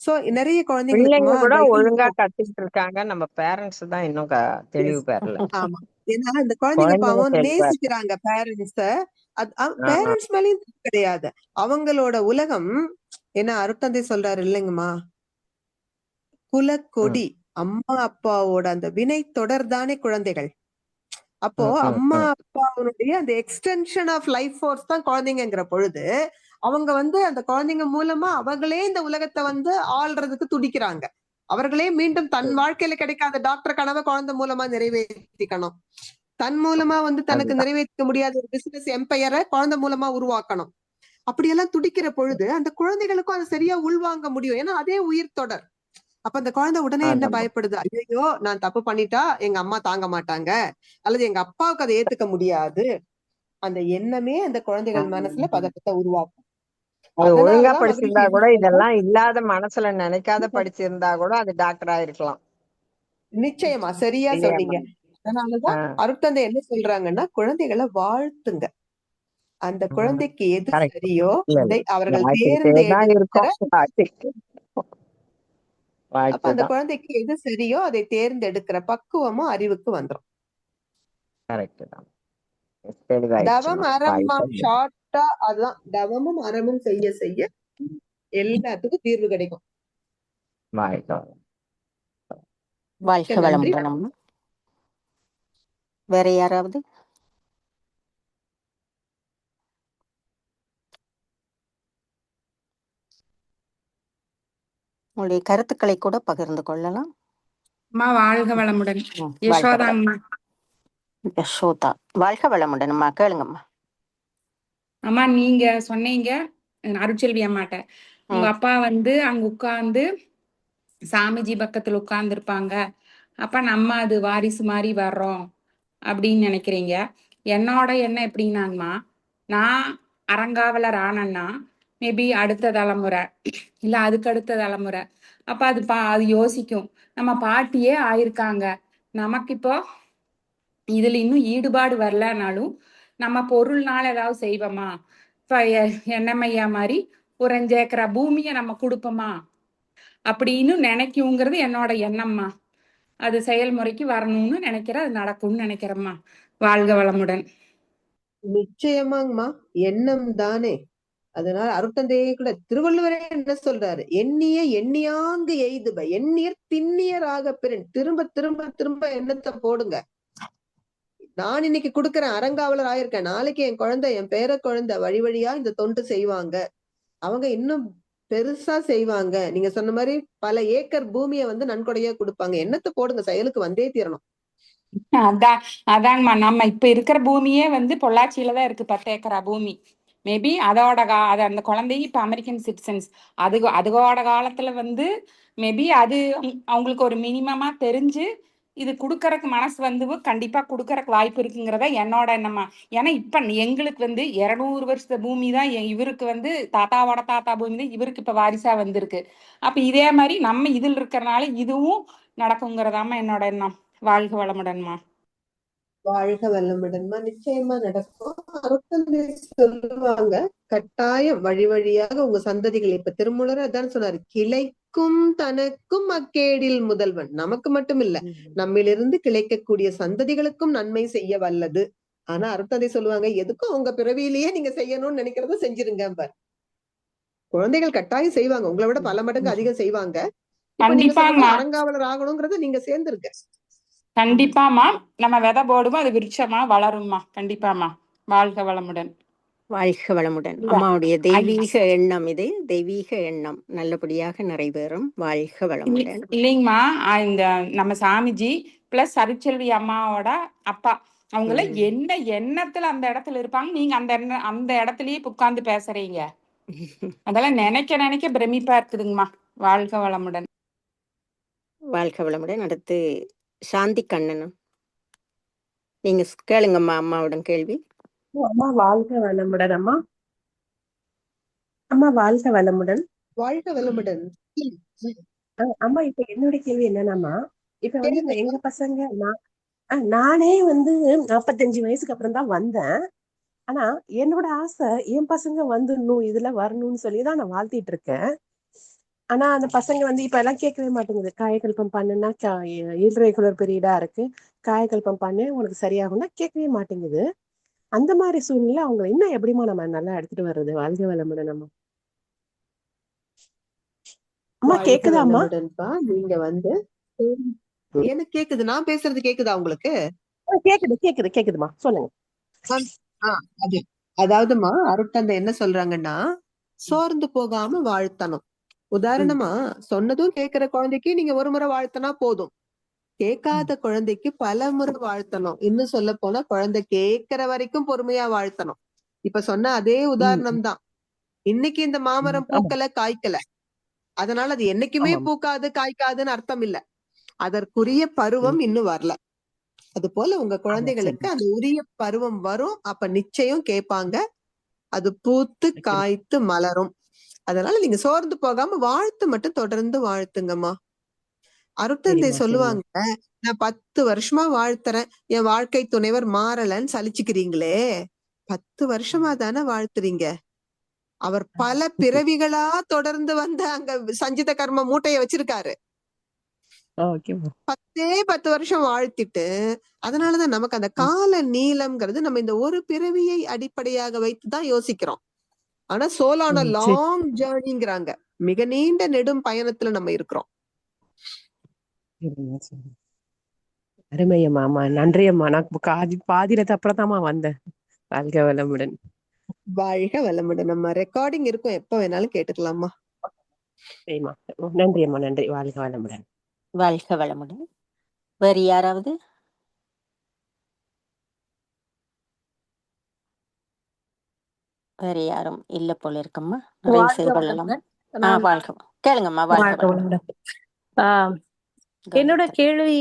சோ நிறைய குழந்தைங்களுக்கு கூட ஒழுங்கா கத்துக்கிட்டு இருக்காங்க. நம்ம பேரண்ட்ஸ் தான் இன்னும் தெளிவு பெறல. ஆமா, ஏன்னா இந்த குழந்தைங்க பாவம் நேசிக்கிறாங்க பேரண்ட்ஸ. பேரண்ட்ஸ் மேலயும் கிடையாது, அவங்களோட உலகம். ஏன்னா அருட்தந்தை சொல்றாரு இல்லைங்கம்மா, குலக்கொடி அம்மா அப்பாவோட அந்த வினை தொடர்தானே குழந்தைகள். அப்போ அம்மா அப்பாவுடைய அந்த எக்ஸ்டென்ஷன் ஆஃப் லைஃப் ஃபோர்ஸ் தான் குழந்தைங்கிற பொழுது அவங்க அந்த குழந்தைங்க மூலமா அவங்களே இந்த உலகத்தை ஆள்றதுக்கு துடிக்கிறாங்க. அவர்களே மீண்டும் தன் வாழ்க்கையில கிடைக்காத டாக்டர் கனவை குழந்தை மூலமா நிறைவேற்றிக்கணும். தன் மூலமா தனக்கு நிறைவேற்ற முடியாத ஒரு பிசினஸ் எம்பையரை குழந்தை மூலமா உருவாக்கணும். அப்படியெல்லாம் துடிக்கிற பொழுது அந்த குழந்தைகளுக்கும் அதை சரியா உள்வாங்க முடியும். ஏன்னா அதே உயிர் தொடர். அப்ப அந்த குழந்தை உடனே என்ன பயப்படுது, ஐயோ நான் தப்பு பண்ணிட்டா எங்க அம்மா தாங்க மாட்டாங்க, அல்லது எங்க அப்பாவுக்கு அதை ஏத்துக்க முடியாது. அந்த எண்ணமே அந்த குழந்தைகள் மனசுல பதட்டத்தை உருவாக்கும். ஒழுங்கா படிச்சிருந்தா கூட, இதெல்லாம் இல்லாத மனசுல நினைக்காத படிச்சிருந்தா கூட அது டாக்டரா இருக்கலாம். நிச்சயமா சரியா சொன்னீங்க. அதனாலதான் அருட்தந்தை என்ன சொல்றாங்கன்னா, குழந்தைகளை வாழ்த்துங்க. அந்த குழந்தைக்கு எது சரியோ அதை அவர்கள் அப்ப அந்த குழந்தைக்கு எது சரியோ அதை தேர்ந்தெடுக்கிற பக்குவமும் அறிவுக்கு வந்துரும். தவம் அறம் ஷார்ட்டா அதுதான், தவமும் அறமும் செய்ய செய்ய எல்லாத்துக்கும் தீர்வு கிடைக்கும். வாழ்க வளமுடன். வேற யாராவது? உங்களுடைய கருத்துக்களை கூட பகிர்ந்து கொள்ளலாம். வாழ்க வளமுடன். யசோதா, வாழ்க வளமுடன் அம்மா. கேளுங்கம்மா. அம்மா நீங்க சொன்னீங்க அருட்செல்வி அம்மாட்ட, உங்க அப்பா அங்க உட்கார்ந்து சாமிஜி பக்கத்துல உட்கார்ந்துருப்பாங்க. அப்ப நம்ம அது வாரிசு மாதிரி வர்றோம் அப்படின்னு நினைக்கிறீங்க. என்னோட எண்ணம் எப்படின்னாங்கம்மா, நான் அறங்காவலர் ஆனேன்னா மேபி அடுத்த தலைமுறை இல்ல அதுக்கு அடுத்த தலைமுறை அப்ப அது யோசிக்கும், நம்ம பாட்டியே ஆயிருக்காங்க, நமக்கு இப்போ இதுல இன்னும் ஈடுபாடு வரலனாலும் நம்ம பொருள்னால ஏதாவது செய்வோமா, இப்ப எண்ணமையா மாதிரி ஒரு 5 ஏக்கரா பூமியை நம்ம கொடுப்போமா அப்படின்னு நினைக்குங்கிறது என்னோட எண்ணம்மா. அது செயல்முறைக்கு வரணும்னு நினைக்கிறேன், அது நடக்கும்னு நினைக்கிறேம்மா. வாழ்க வளமுடன். நிச்சயமாங்கம்மா, எண்ணம் தானே. அதனால அருட்தந்தையே கூட திருவள்ளுவரே என்ன சொல்றாரு, எண்ணிய எண்ணியாங்கு எய்துப எண்ணியர் திண்ணியராக பிறன். திரும்ப திரும்ப திரும்ப எண்ணத்தை போடுங்க. நான் இன்னைக்கு கொடுக்குறேன், அறங்காவலர் ஆயிருக்கேன், நாளைக்கு என் குழந்தை, என் பேர குழந்தை வழி வழியா இந்த தொண்டு செய்வாங்க, அவங்க இன்னும் பெருசா செய்வாங்க. நீங்க சொன்ன மாதிரி பல ஏக்கர் பூமியை நன்கொடையா கொடுப்பாங்க. எண்ணத்தை போடுங்க, செயலுக்கு வந்தே தீரணும். அதாங்கம்மா, நம்ம இப்ப இருக்கிற பூமியே பொள்ளாச்சியில தான் இருக்கு, 10 ஏக்கரா பூமி. மேபி அதோட அது அந்த குழந்தைங்க இப்ப அமெரிக்கன் சிட்டிசன்ஸ். அதுகோட காலத்துல மேபி அது அவங்களுக்கு ஒரு மினிமமா தெரிஞ்சு இது குடுக்கறதுக்கு மனசு கண்டிப்பா குடுக்கறதுக்கு வாய்ப்பு இருக்குங்கிறத என்னோட எண்ணமா. ஏன்னா இப்ப எங்களுக்கு 200 வருஷத்து பூமி தான் இவருக்கு தாத்தாவோட தாத்தா பூமி தான் இவருக்கு இப்ப வாரிசா வந்திருக்கு. அப்ப இதே மாதிரி நம்ம இதில் இருக்கிறனால இதுவும் நடக்குங்கிறதாம என்னோட எண்ணம். வாழ்க வளமுடன்மா. வாழ்க வளமுடன்மா. நிச்சயமா நடக்கும். அருட்தந்தை சொல்லுவாங்க, கட்டாயம் வழி வழியாக உங்க சந்ததிகள். இப்ப திருமூலர் அதான் சொன்னாரு, கிளைக்கும் தனக்கும் அக்கேடில் முதல்வன். நமக்கு மட்டும் இல்ல, நம்மிலிருந்து கிளைக்கக்கூடிய சந்ததிகளுக்கும் நன்மை செய்ய வல்லது. ஆனா அருட்தந்தை சொல்லுவாங்க, எதுக்கும் உங்க பிறவியிலேயே நீங்க செய்யணும்னு நினைக்கிறத செஞ்சிருங்க பார். குழந்தைகள் கட்டாயம் செய்வாங்க, உங்களை விட பல மடங்கு அதிகம் செய்வாங்க. அறங்காவலர் ஆகணுங்கிறத நீங்க சேர்ந்துருங்க. கண்டிப்பாமா, நம்ம விதை போடுவோம், அது விருட்சமா வளரும்மா. கண்டிப்பாமா. வாழ்க வளமுடன். வாழ்க வளமுடன். அம்மாவுடைய தெய்வீக எண்ணம் இது, தெய்வீக எண்ணம் நல்லபடியாக நிறைவேறும். வாழ்க வளமுடன். இல்லைங்கம்மா, இந்த நம்ம சாமிஜி பிளஸ் அருட்செல்வி அம்மாவோட அப்பா அவங்கள என்ன எண்ணத்துல அந்த இடத்துல இருப்பாங்க, நீங்க அந்த இடத்துலயே உட்கார்ந்து பேசுறீங்க. அதெல்லாம் நினைக்க நினைக்க பிரமிப்பா இருக்குதுங்கம்மா. வாழ்க வளமுடன். வாழ்க வளமுடன். அடுத்து சாந்தி கண்ணன், நீங்க கேளுங்கம்மா அம்மாவுடன் கேள்வி. அம்மா வாழ்க வளமுடன். அம்மா அம்மா வாழ்க வளமுடன். வாழ்க வளமுடன். அம்மா இப்ப என்னோட கேள்வி என்னன்னா, இப்ப எங்க பசங்க, நானே 45 வயசுக்கு அப்புறம் தான் வந்தேன். ஆனா என்னோட ஆசை என் பசங்க வந்துடணும், இதுல வரணும்னு சொல்லிதான் நான் வாழ்த்திட்டு இருக்கேன். ஆனா அந்த பசங்க இப்ப எல்லாம் கேட்கவே மாட்டேங்குது. காயக்கல்பம் பண்ணுன்னா இர்ரெகுலர் பீரியடா இருக்கு, காயக்கல்பம் பண்ணு உனக்கு சரியாகும்னா கேட்கவே மாட்டேங்குது. அந்த மாதிரி சூழ்நிலை அவங்க இன்னும் எப்படிமா நம்ம நல்லா எடுத்துட்டு வர்றது? வாழ்க வளமுடன் அம்மா. அம்மா கேக்குதா அம்மா? நீங்க எனக்கு கேக்குது, நான் பேசுறது கேக்குதா உங்களுக்கு? கேக்குதுமா, சொல்லுங்க. அதாவதுமா, அருட்தந்தை என்ன சொல்றாங்கன்னா, சோர்ந்து போகாம வாழ்த்தணும். உதாரணமா, சொன்னதும் கேட்கிற குழந்தைக்கு நீங்க ஒரு முறை வாழ்த்தினா போதும், கேட்காத குழந்தைக்கு பல முறை வாழ்த்தணும். இன்னும் சொல்ல போனா குழந்தை கேட்கிற வரைக்கும் பொறுமையா வாழ்த்தணும். இப்ப சொன்ன அதே உதாரணம் தான். இன்னைக்கு இந்த மாமரம் பூக்கல காய்க்கல, அதனால அது என்னைக்குமே பூக்காது காய்க்காதுன்னு அர்த்தம் இல்ல. அதற்குரிய பருவம் இன்னும் வரல. அது போல உங்க குழந்தைகளுக்கு அந்த உரிய பருவம் வரும், அப்ப நிச்சயம் கேட்பாங்க, அது பூத்து காய்த்து மலரும். அதனால நீங்க சோர்ந்து போகாம வாழ்த்து மட்டும் தொடர்ந்து வாழ்த்துங்கம்மா. அருட்தந்தை சொல்லுவாங்க, நான் 10 வருஷமா வாழ்த்துறேன், என் வாழ்க்கை துணைவர் மாறலன்னு சலிச்சுக்கிறீங்களே, 10 வருஷமா தானே வாழ்த்துறீங்க. அவர் பல பிறவிகளா தொடர்ந்து அங்க சஞ்சித கர்ம மூட்டைய வச்சிருக்காரு. 10 வருஷம் வாழ்த்திட்டு, அதனாலதான் நமக்கு அந்த கால நீளம்ங்கிறது நம்ம இந்த ஒரு பிறவியை அடிப்படையாக வைத்துதான் யோசிக்கிறோம். ஆனா சோலான லாங் ஜேர்னிங்கிறாங்க, மிக நீண்ட நெடும் பயணத்துல நம்ம இருக்கிறோம். அருமையம்மா, அம்மா நன்றி அம்மா. நான் பாதிரத்து அப்புறம் தான்மா வந்தேன். வாழ்க வளமுடன். வாழ்க வளமுடன். நம்ம ரெக்கார்டிங் இருக்கும், எப்ப வேணாலும் கேட்டுக்கலாமா. நன்றி அம்மா, நன்றி. வாழ்க வளமுடன். வாழ்க வளமுடன். வேறு யாராவது? வேற யாரும் இல்ல போல இருக்கம்மா. நிறைவு செய்து கொள்ளலாம். வாழ்க, கேளுங்கம்மா. வாழ்க வளமுடன். ஆஹ் என்னோட காயத்ரி. கேள்வி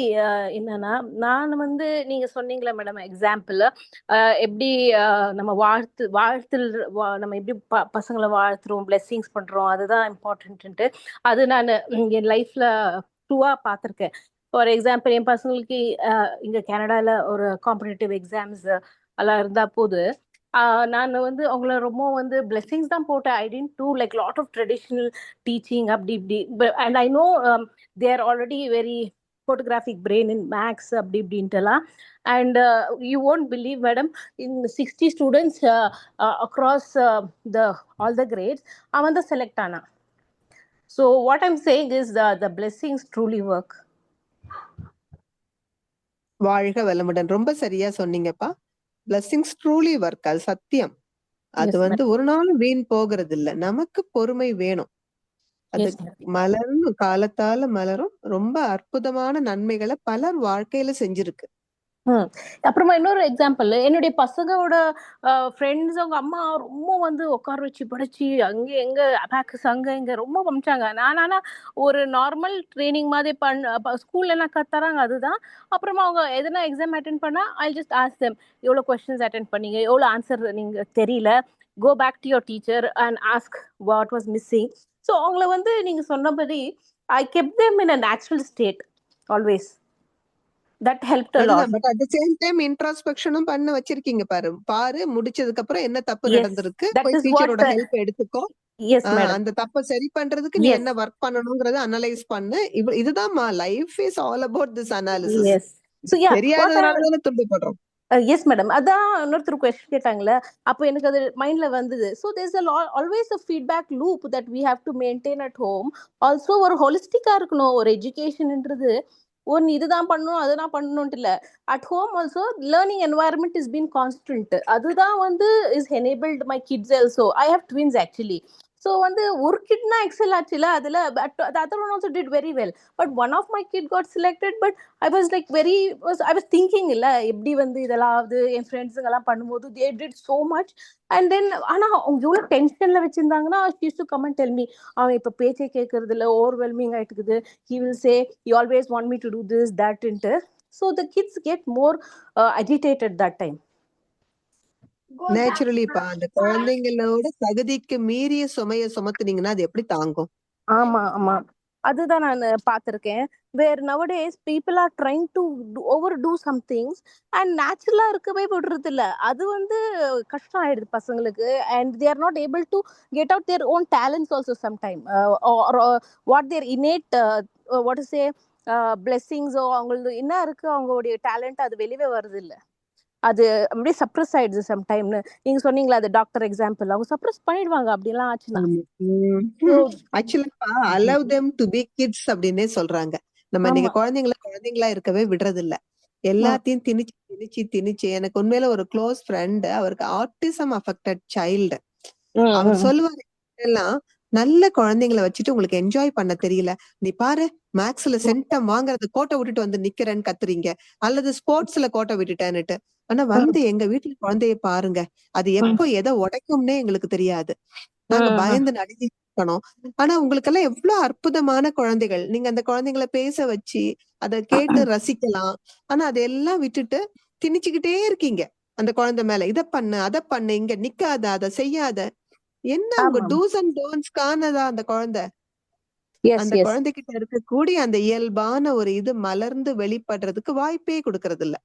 என்னன்னா, நான் வந்து நீங்க சொன்னீங்களா மேடம் எக்ஸாம்பிள் எப்படி நம்ம நம்ம எப்படி பசங்களை வாழ்த்துறோம், பிளெஸிங்ஸ் பண்றோம், அதுதான் இம்பார்ட்டன்ட்டு. அது நான் என் லைஃப்ல ட்ரூவா பார்த்துருக்கேன். ஃபார் எக்ஸாம்பிள் என் பசங்களுக்கு இங்க கனடால ஒரு காம்படிட்டிவ் எக்ஸாம்ஸ் எல்லாம் இருந்தா போது நான் வந்து அவங்கள ரொம்ப வந்து பிளெஸிங்ஸ் தான் போட்டேன். I tend to like lot of traditional teaching அப்படி இப்படி. And I know they are already very photographic brain in max அப்படி இப்படின்ட்டுலாம். And you won't believe madam, in 60 students across all the grades அவன் தான் select ஆனா. So what I'm saying is the blessings truly work. வாழ்க வளமுடன். ரொம்ப சரியா சொன்னீங்கப்பா. blessings truly work. அது சத்தியம். அது வந்து ஒரு நாள் வீண் போகிறது இல்ல. நமக்கு பொறுமை வேணும். அது மலரும் காலத்தால மலரும். ரொம்ப அற்புதமான நன்மைகளை பலர் வாழ்க்கையில செஞ்சிருக்கு. அப்புறமா இன்னொரு எக்ஸாம்பிள், என்னுடைய பசங்களோட ஃப்ரெண்ட்ஸ் அவங்க அம்மா ரொம்ப வந்து உட்கார வச்சு படிச்சு அங்க எங்க அபாக்கஸ் அங்க இங்க ரொம்ப பமிச்சாங்க. ஆனா ஒரு நார்மல் ட்ரைனிங் மாதிரி ஸ்கூல்ல என்ன கத்துறாங்க அதுதான். அப்புறமா அவங்க எதனா எக்ஸாம் அட்டென்ட் பண்ணா ஐ ஜஸ்ட் ஆஸ்க் தெம், எவ்வளவு கொஸ்டின்ஸ் அட்டென்ட் பண்ணீங்க, எவ்வளவு ஆன்சர் நீங்க தெரியல, go back to your teacher and ask what was missing. So அவங்கள வந்து நீங்க சொன்னபடி I kept them in a natural state always. That helped a lot. But at the same time introspection பண்ண வச்சிருக்கீங்க பாரு முடிச்சதுக்கு அப்புறம் என்ன தப்பு நடந்திருக்கு, போய் டீச்சரோட ஹெல்ப் எடுத்துக்கோ. அந்த தப்ப சரி பண்றதுக்கு நீ என்ன வர்க் பண்ணணும்ங்கறத அனலைஸ் பண்ணு. இதுதான் life is all about this analysis. தெரியாததுனால தான துண்டிப்படுறோம். எஸ் மேடம், அதான் இன்னொருத்தர் கொஸ்டின் கேட்டாங்கல்ல, அப்போ எனக்கு அது மைண்ட்ல வந்தது. So there's always a feedback loop that we have to maintain at home. Also ஒரு ஹோலிஸ்டிக்கா இருக்கணும். ஒரு எஜுகேஷன்ன்றது ஒன்னு இதுதான் பண்ணணும் அதுதான் பண்ணணும்ட்டு இல்லை. At home also learning environment is been constant. அதுதான் வந்து is enabled my kids also. I have twins actually. So வந்து ஒரு கிட்னா எக்ஸல் ஆச்சுல அதுல, but the other one also did very well. But one of my kid got selected, but I was like I was thinking இல்ல எப்படி வந்து இதெல்லாம் என் ஃப்ரெண்ட்ஸுங்க எல்லாம் பண்ணும்போது they did so much. And then ஆனா அவங்க எவ்வளவு டென்ஷன்ல வச்சிருந்தாங்கன்னா she used to come and tell me, அவன் இப்ப பேச்சே கேட்கறது இல்ல, overwhelming ஆயிட்டுக்குது. He will say you always want me to do this that into. So the kids get more agitated that time. நேச்சுரலிப்பா அந்த குழந்தைங்களோட தகுதிக்கு மீறிய சுமையை சுமத்துனீங்கன்னா அது எப்படி தாங்கும்? ஆமா ஆமா, அதுதான் நான் பார்த்திருக்கேன். Where nowadays people are trying to over do some things and நேச்சுரலா இருக்கவே விடுறது இல்ல. அது வந்து கஷ்டம் ஆயிடுது பசங்களுக்கு. And they are not able to get out their own talents also sometime. What their innate what to say பிளெஸிங்ஸோ அவங்களது என்ன இருக்கு அவங்களுடைய டேலண்ட் அது வெளியே வருது இல்லை. அது அப்படியே சப்ரஸ் ஆயிடுது சம்டைம்னு. நீங்க சொன்னீங்களா அது டாக்டர் எக்ஸாம்பிள், அவங்க சப்ரஸ் பண்ணிடுவாங்க அப்படிலாம் ஆச்சுன்னா. ஆக்சுவலா allow them to be kids அப்படின்னே சொல்றாங்க. நம்ம நீங்க குழந்தைங்களா இருக்கவே விடுறது இல்ல. எல்லாத்தையும் திணிச்சு எனக்கு உண்மையில ஒரு க்ளோஸ் ஃப்ரெண்ட், அவருக்கு ஆட்டிசம் அஃபெக்டட் சைல்டு. அவர் சொல்லுவாரு எல்லாம், நல்ல குழந்தைங்களை வச்சுட்டு உங்களுக்கு என்ஜாய் பண்ண தெரியல. நீ பாரு மேக்ஸ்ல சென்டம் வாங்குறது கோட்டை விட்டுட்டு வந்து நிக்கிறேன்னு கத்துறீங்க, அல்லது ஸ்போர்ட்ஸ்ல கோட்டை விட்டுட்டேன்னுட்டு. ஆனா வந்து எங்க வீட்டுல குழந்தைய பாருங்க, அது எப்போ எதை உடைக்கும்னே எங்களுக்கு தெரியாது. நாங்க பயந்து நடுங்கி இருக்கணும். ஆனா உங்களுக்கு எல்லாம் எவ்வளவு அற்புதமான குழந்தைகள். நீங்க அந்த குழந்தைங்களை பேச வச்சு அதை கேட்டு ரசிக்கலாம். ஆனா அதெல்லாம் விட்டுட்டு திணிச்சுக்கிட்டே இருக்கீங்க அந்த குழந்தை மேல. இதை பண்ணு அதை பண்ணு, இங்க நிக்காத, அதை செய்யாத. என்ன உங்க டூஸ் அண்ட் டோன்ஸ் காணதா அந்த குழந்தை? அந்த குழந்தைகிட்ட இருக்கக்கூடிய அந்த இயல்பான ஒரு இது மலர்ந்து வெளிப்படுறதுக்கு வாய்ப்பே கொடுக்கறது இல்ல.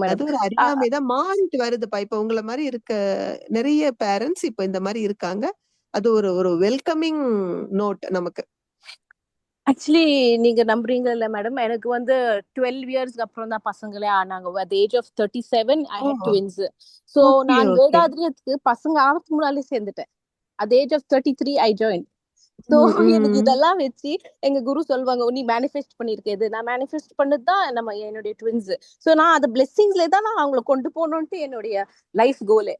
அது ஒரு அறியாமைதான் மாறிட்டு வருதுப்பா. இப்ப உங்களை மாதிரி இருக்க நிறைய பேரண்ட்ஸ் இப்ப இந்த மாதிரி இருக்காங்க. அது ஒரு வெல்கமிங் நோட் நமக்கு. ஆக்சுவலி நீங்க நம்புறீங்க இல்ல மேடம், எனக்கு வந்து 12 இயர்ஸ்க்கு அப்புறம் தான் பசங்களே ஆனாங்க. at the age of 37 I had twins. So நான் வேதாத்ரியத்துக்கு பசங்க ஆகிறதுக்கு முன்னாலே சேர்ந்துட்டேன். at the age of 33 I joined. So எனக்கு இதெல்லாம் வச்சு எங்க குரு சொல்லுவாங்க, நீ மேனிஃபெஸ்ட் பண்ணிருக்க. இது நான் மேனிஃபெஸ்ட் பண்ணதுதான் நம்ம என்னுடைய ட்வின்ஸ். சோ நான் அந்த பிளெஸிங்ஸ்ல தான் நான் அவங்களை கொண்டு போகணும்ட்டு என்னுடைய லைஃப் கோலே.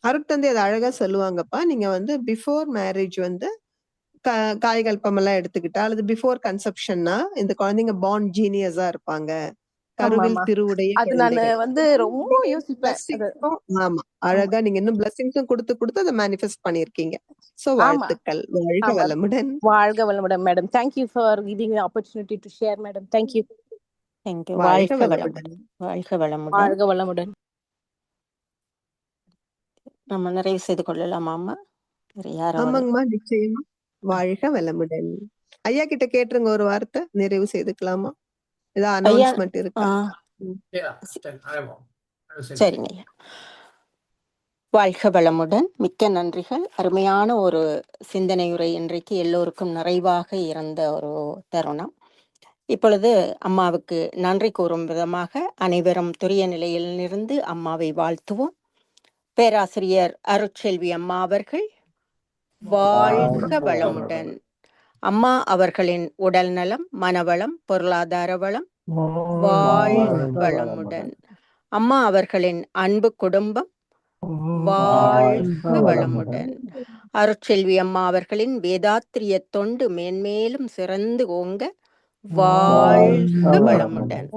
அருட்தந்தை அதை அழகா சொல்லுவாங்கப்பா. நீங்க வந்து பிஃபோர் மேரேஜ் வந்து காய்கல்பம் எல்லாம் எடுத்துக்கிட்டா, அல்லது பிஃபோர் கன்செப்ஷன்னா இந்த குழந்தைங்க பார்ன் ஜீனியஸா இருப்பாங்க. கருவில் ஆமா. திருவுடைய அது நானு குழந்தைகள். வந்து ரொம்ப யோசிப்பேன் அது. Blessings-உம் ஆமா. ஆமா அழகா நீங்க இன்னும் பிளஸிங்ஸும் கொடுத்து அதை மேனிஃபெஸ்ட் பண்ணியிருக்கீங்க. சோ ஆமா வாழ்த்துக்கள். வாழ்க ஆமா. வளமுடன். வாழ்க வளமுடன் madam. Thank you for giving opportunity to share madam. Thank you. Thank you. வாழ்க வாழ்க வளமுடன். வளமுடன். வாழ்க வளமுடன். வாழ்க வளமுடன். நம்ம நிறைவு செய்து கொள்ளலாமா அம்மா? வேற யாராவது? ஆமாங்கம்மா, நிச்சயமா. வாழ்க வளமுடன். ஐயா கிட்ட கேட்டுருங்க, ஒரு வார்த்தை நிறைவு செய்துக்கலாமா? ஏதாவது ஐயா அனௌன்ஸ்மெண்ட் இருக்கா? சரிங்க ஐயா. வாழ்க வளமுடன். மிக்க நன்றிகள். அருமையான ஒரு சிந்தனையுரை இன்றைக்கு எல்லோருக்கும் நிறைவாக இருந்த ஒரு தருணம். இப்பொழுது அம்மாவுக்கு நன்றி கூறும் விதமாக அனைவரும் துரிய நிலையிலிருந்து அம்மாவை வாழ்த்துவோம். பேராசிரியர் அருட்செல்வி அம்மா அவர்கள் வாழ்க வளமுடன். அம்மா அவர்களின் உடல் நலம், மனவளம், பொருளாதார வளம் வாழ்க வளமுடன். அம்மா அவர்களின் அன்பு குடும்பம் வாழ்க வளமுடன். அருட்செல்வி அம்மா அவர்களின் வேதாத்திரிய தொண்டு மேன்மேலும் சிறந்து ஓங்க வாழ்க வளமுடன்.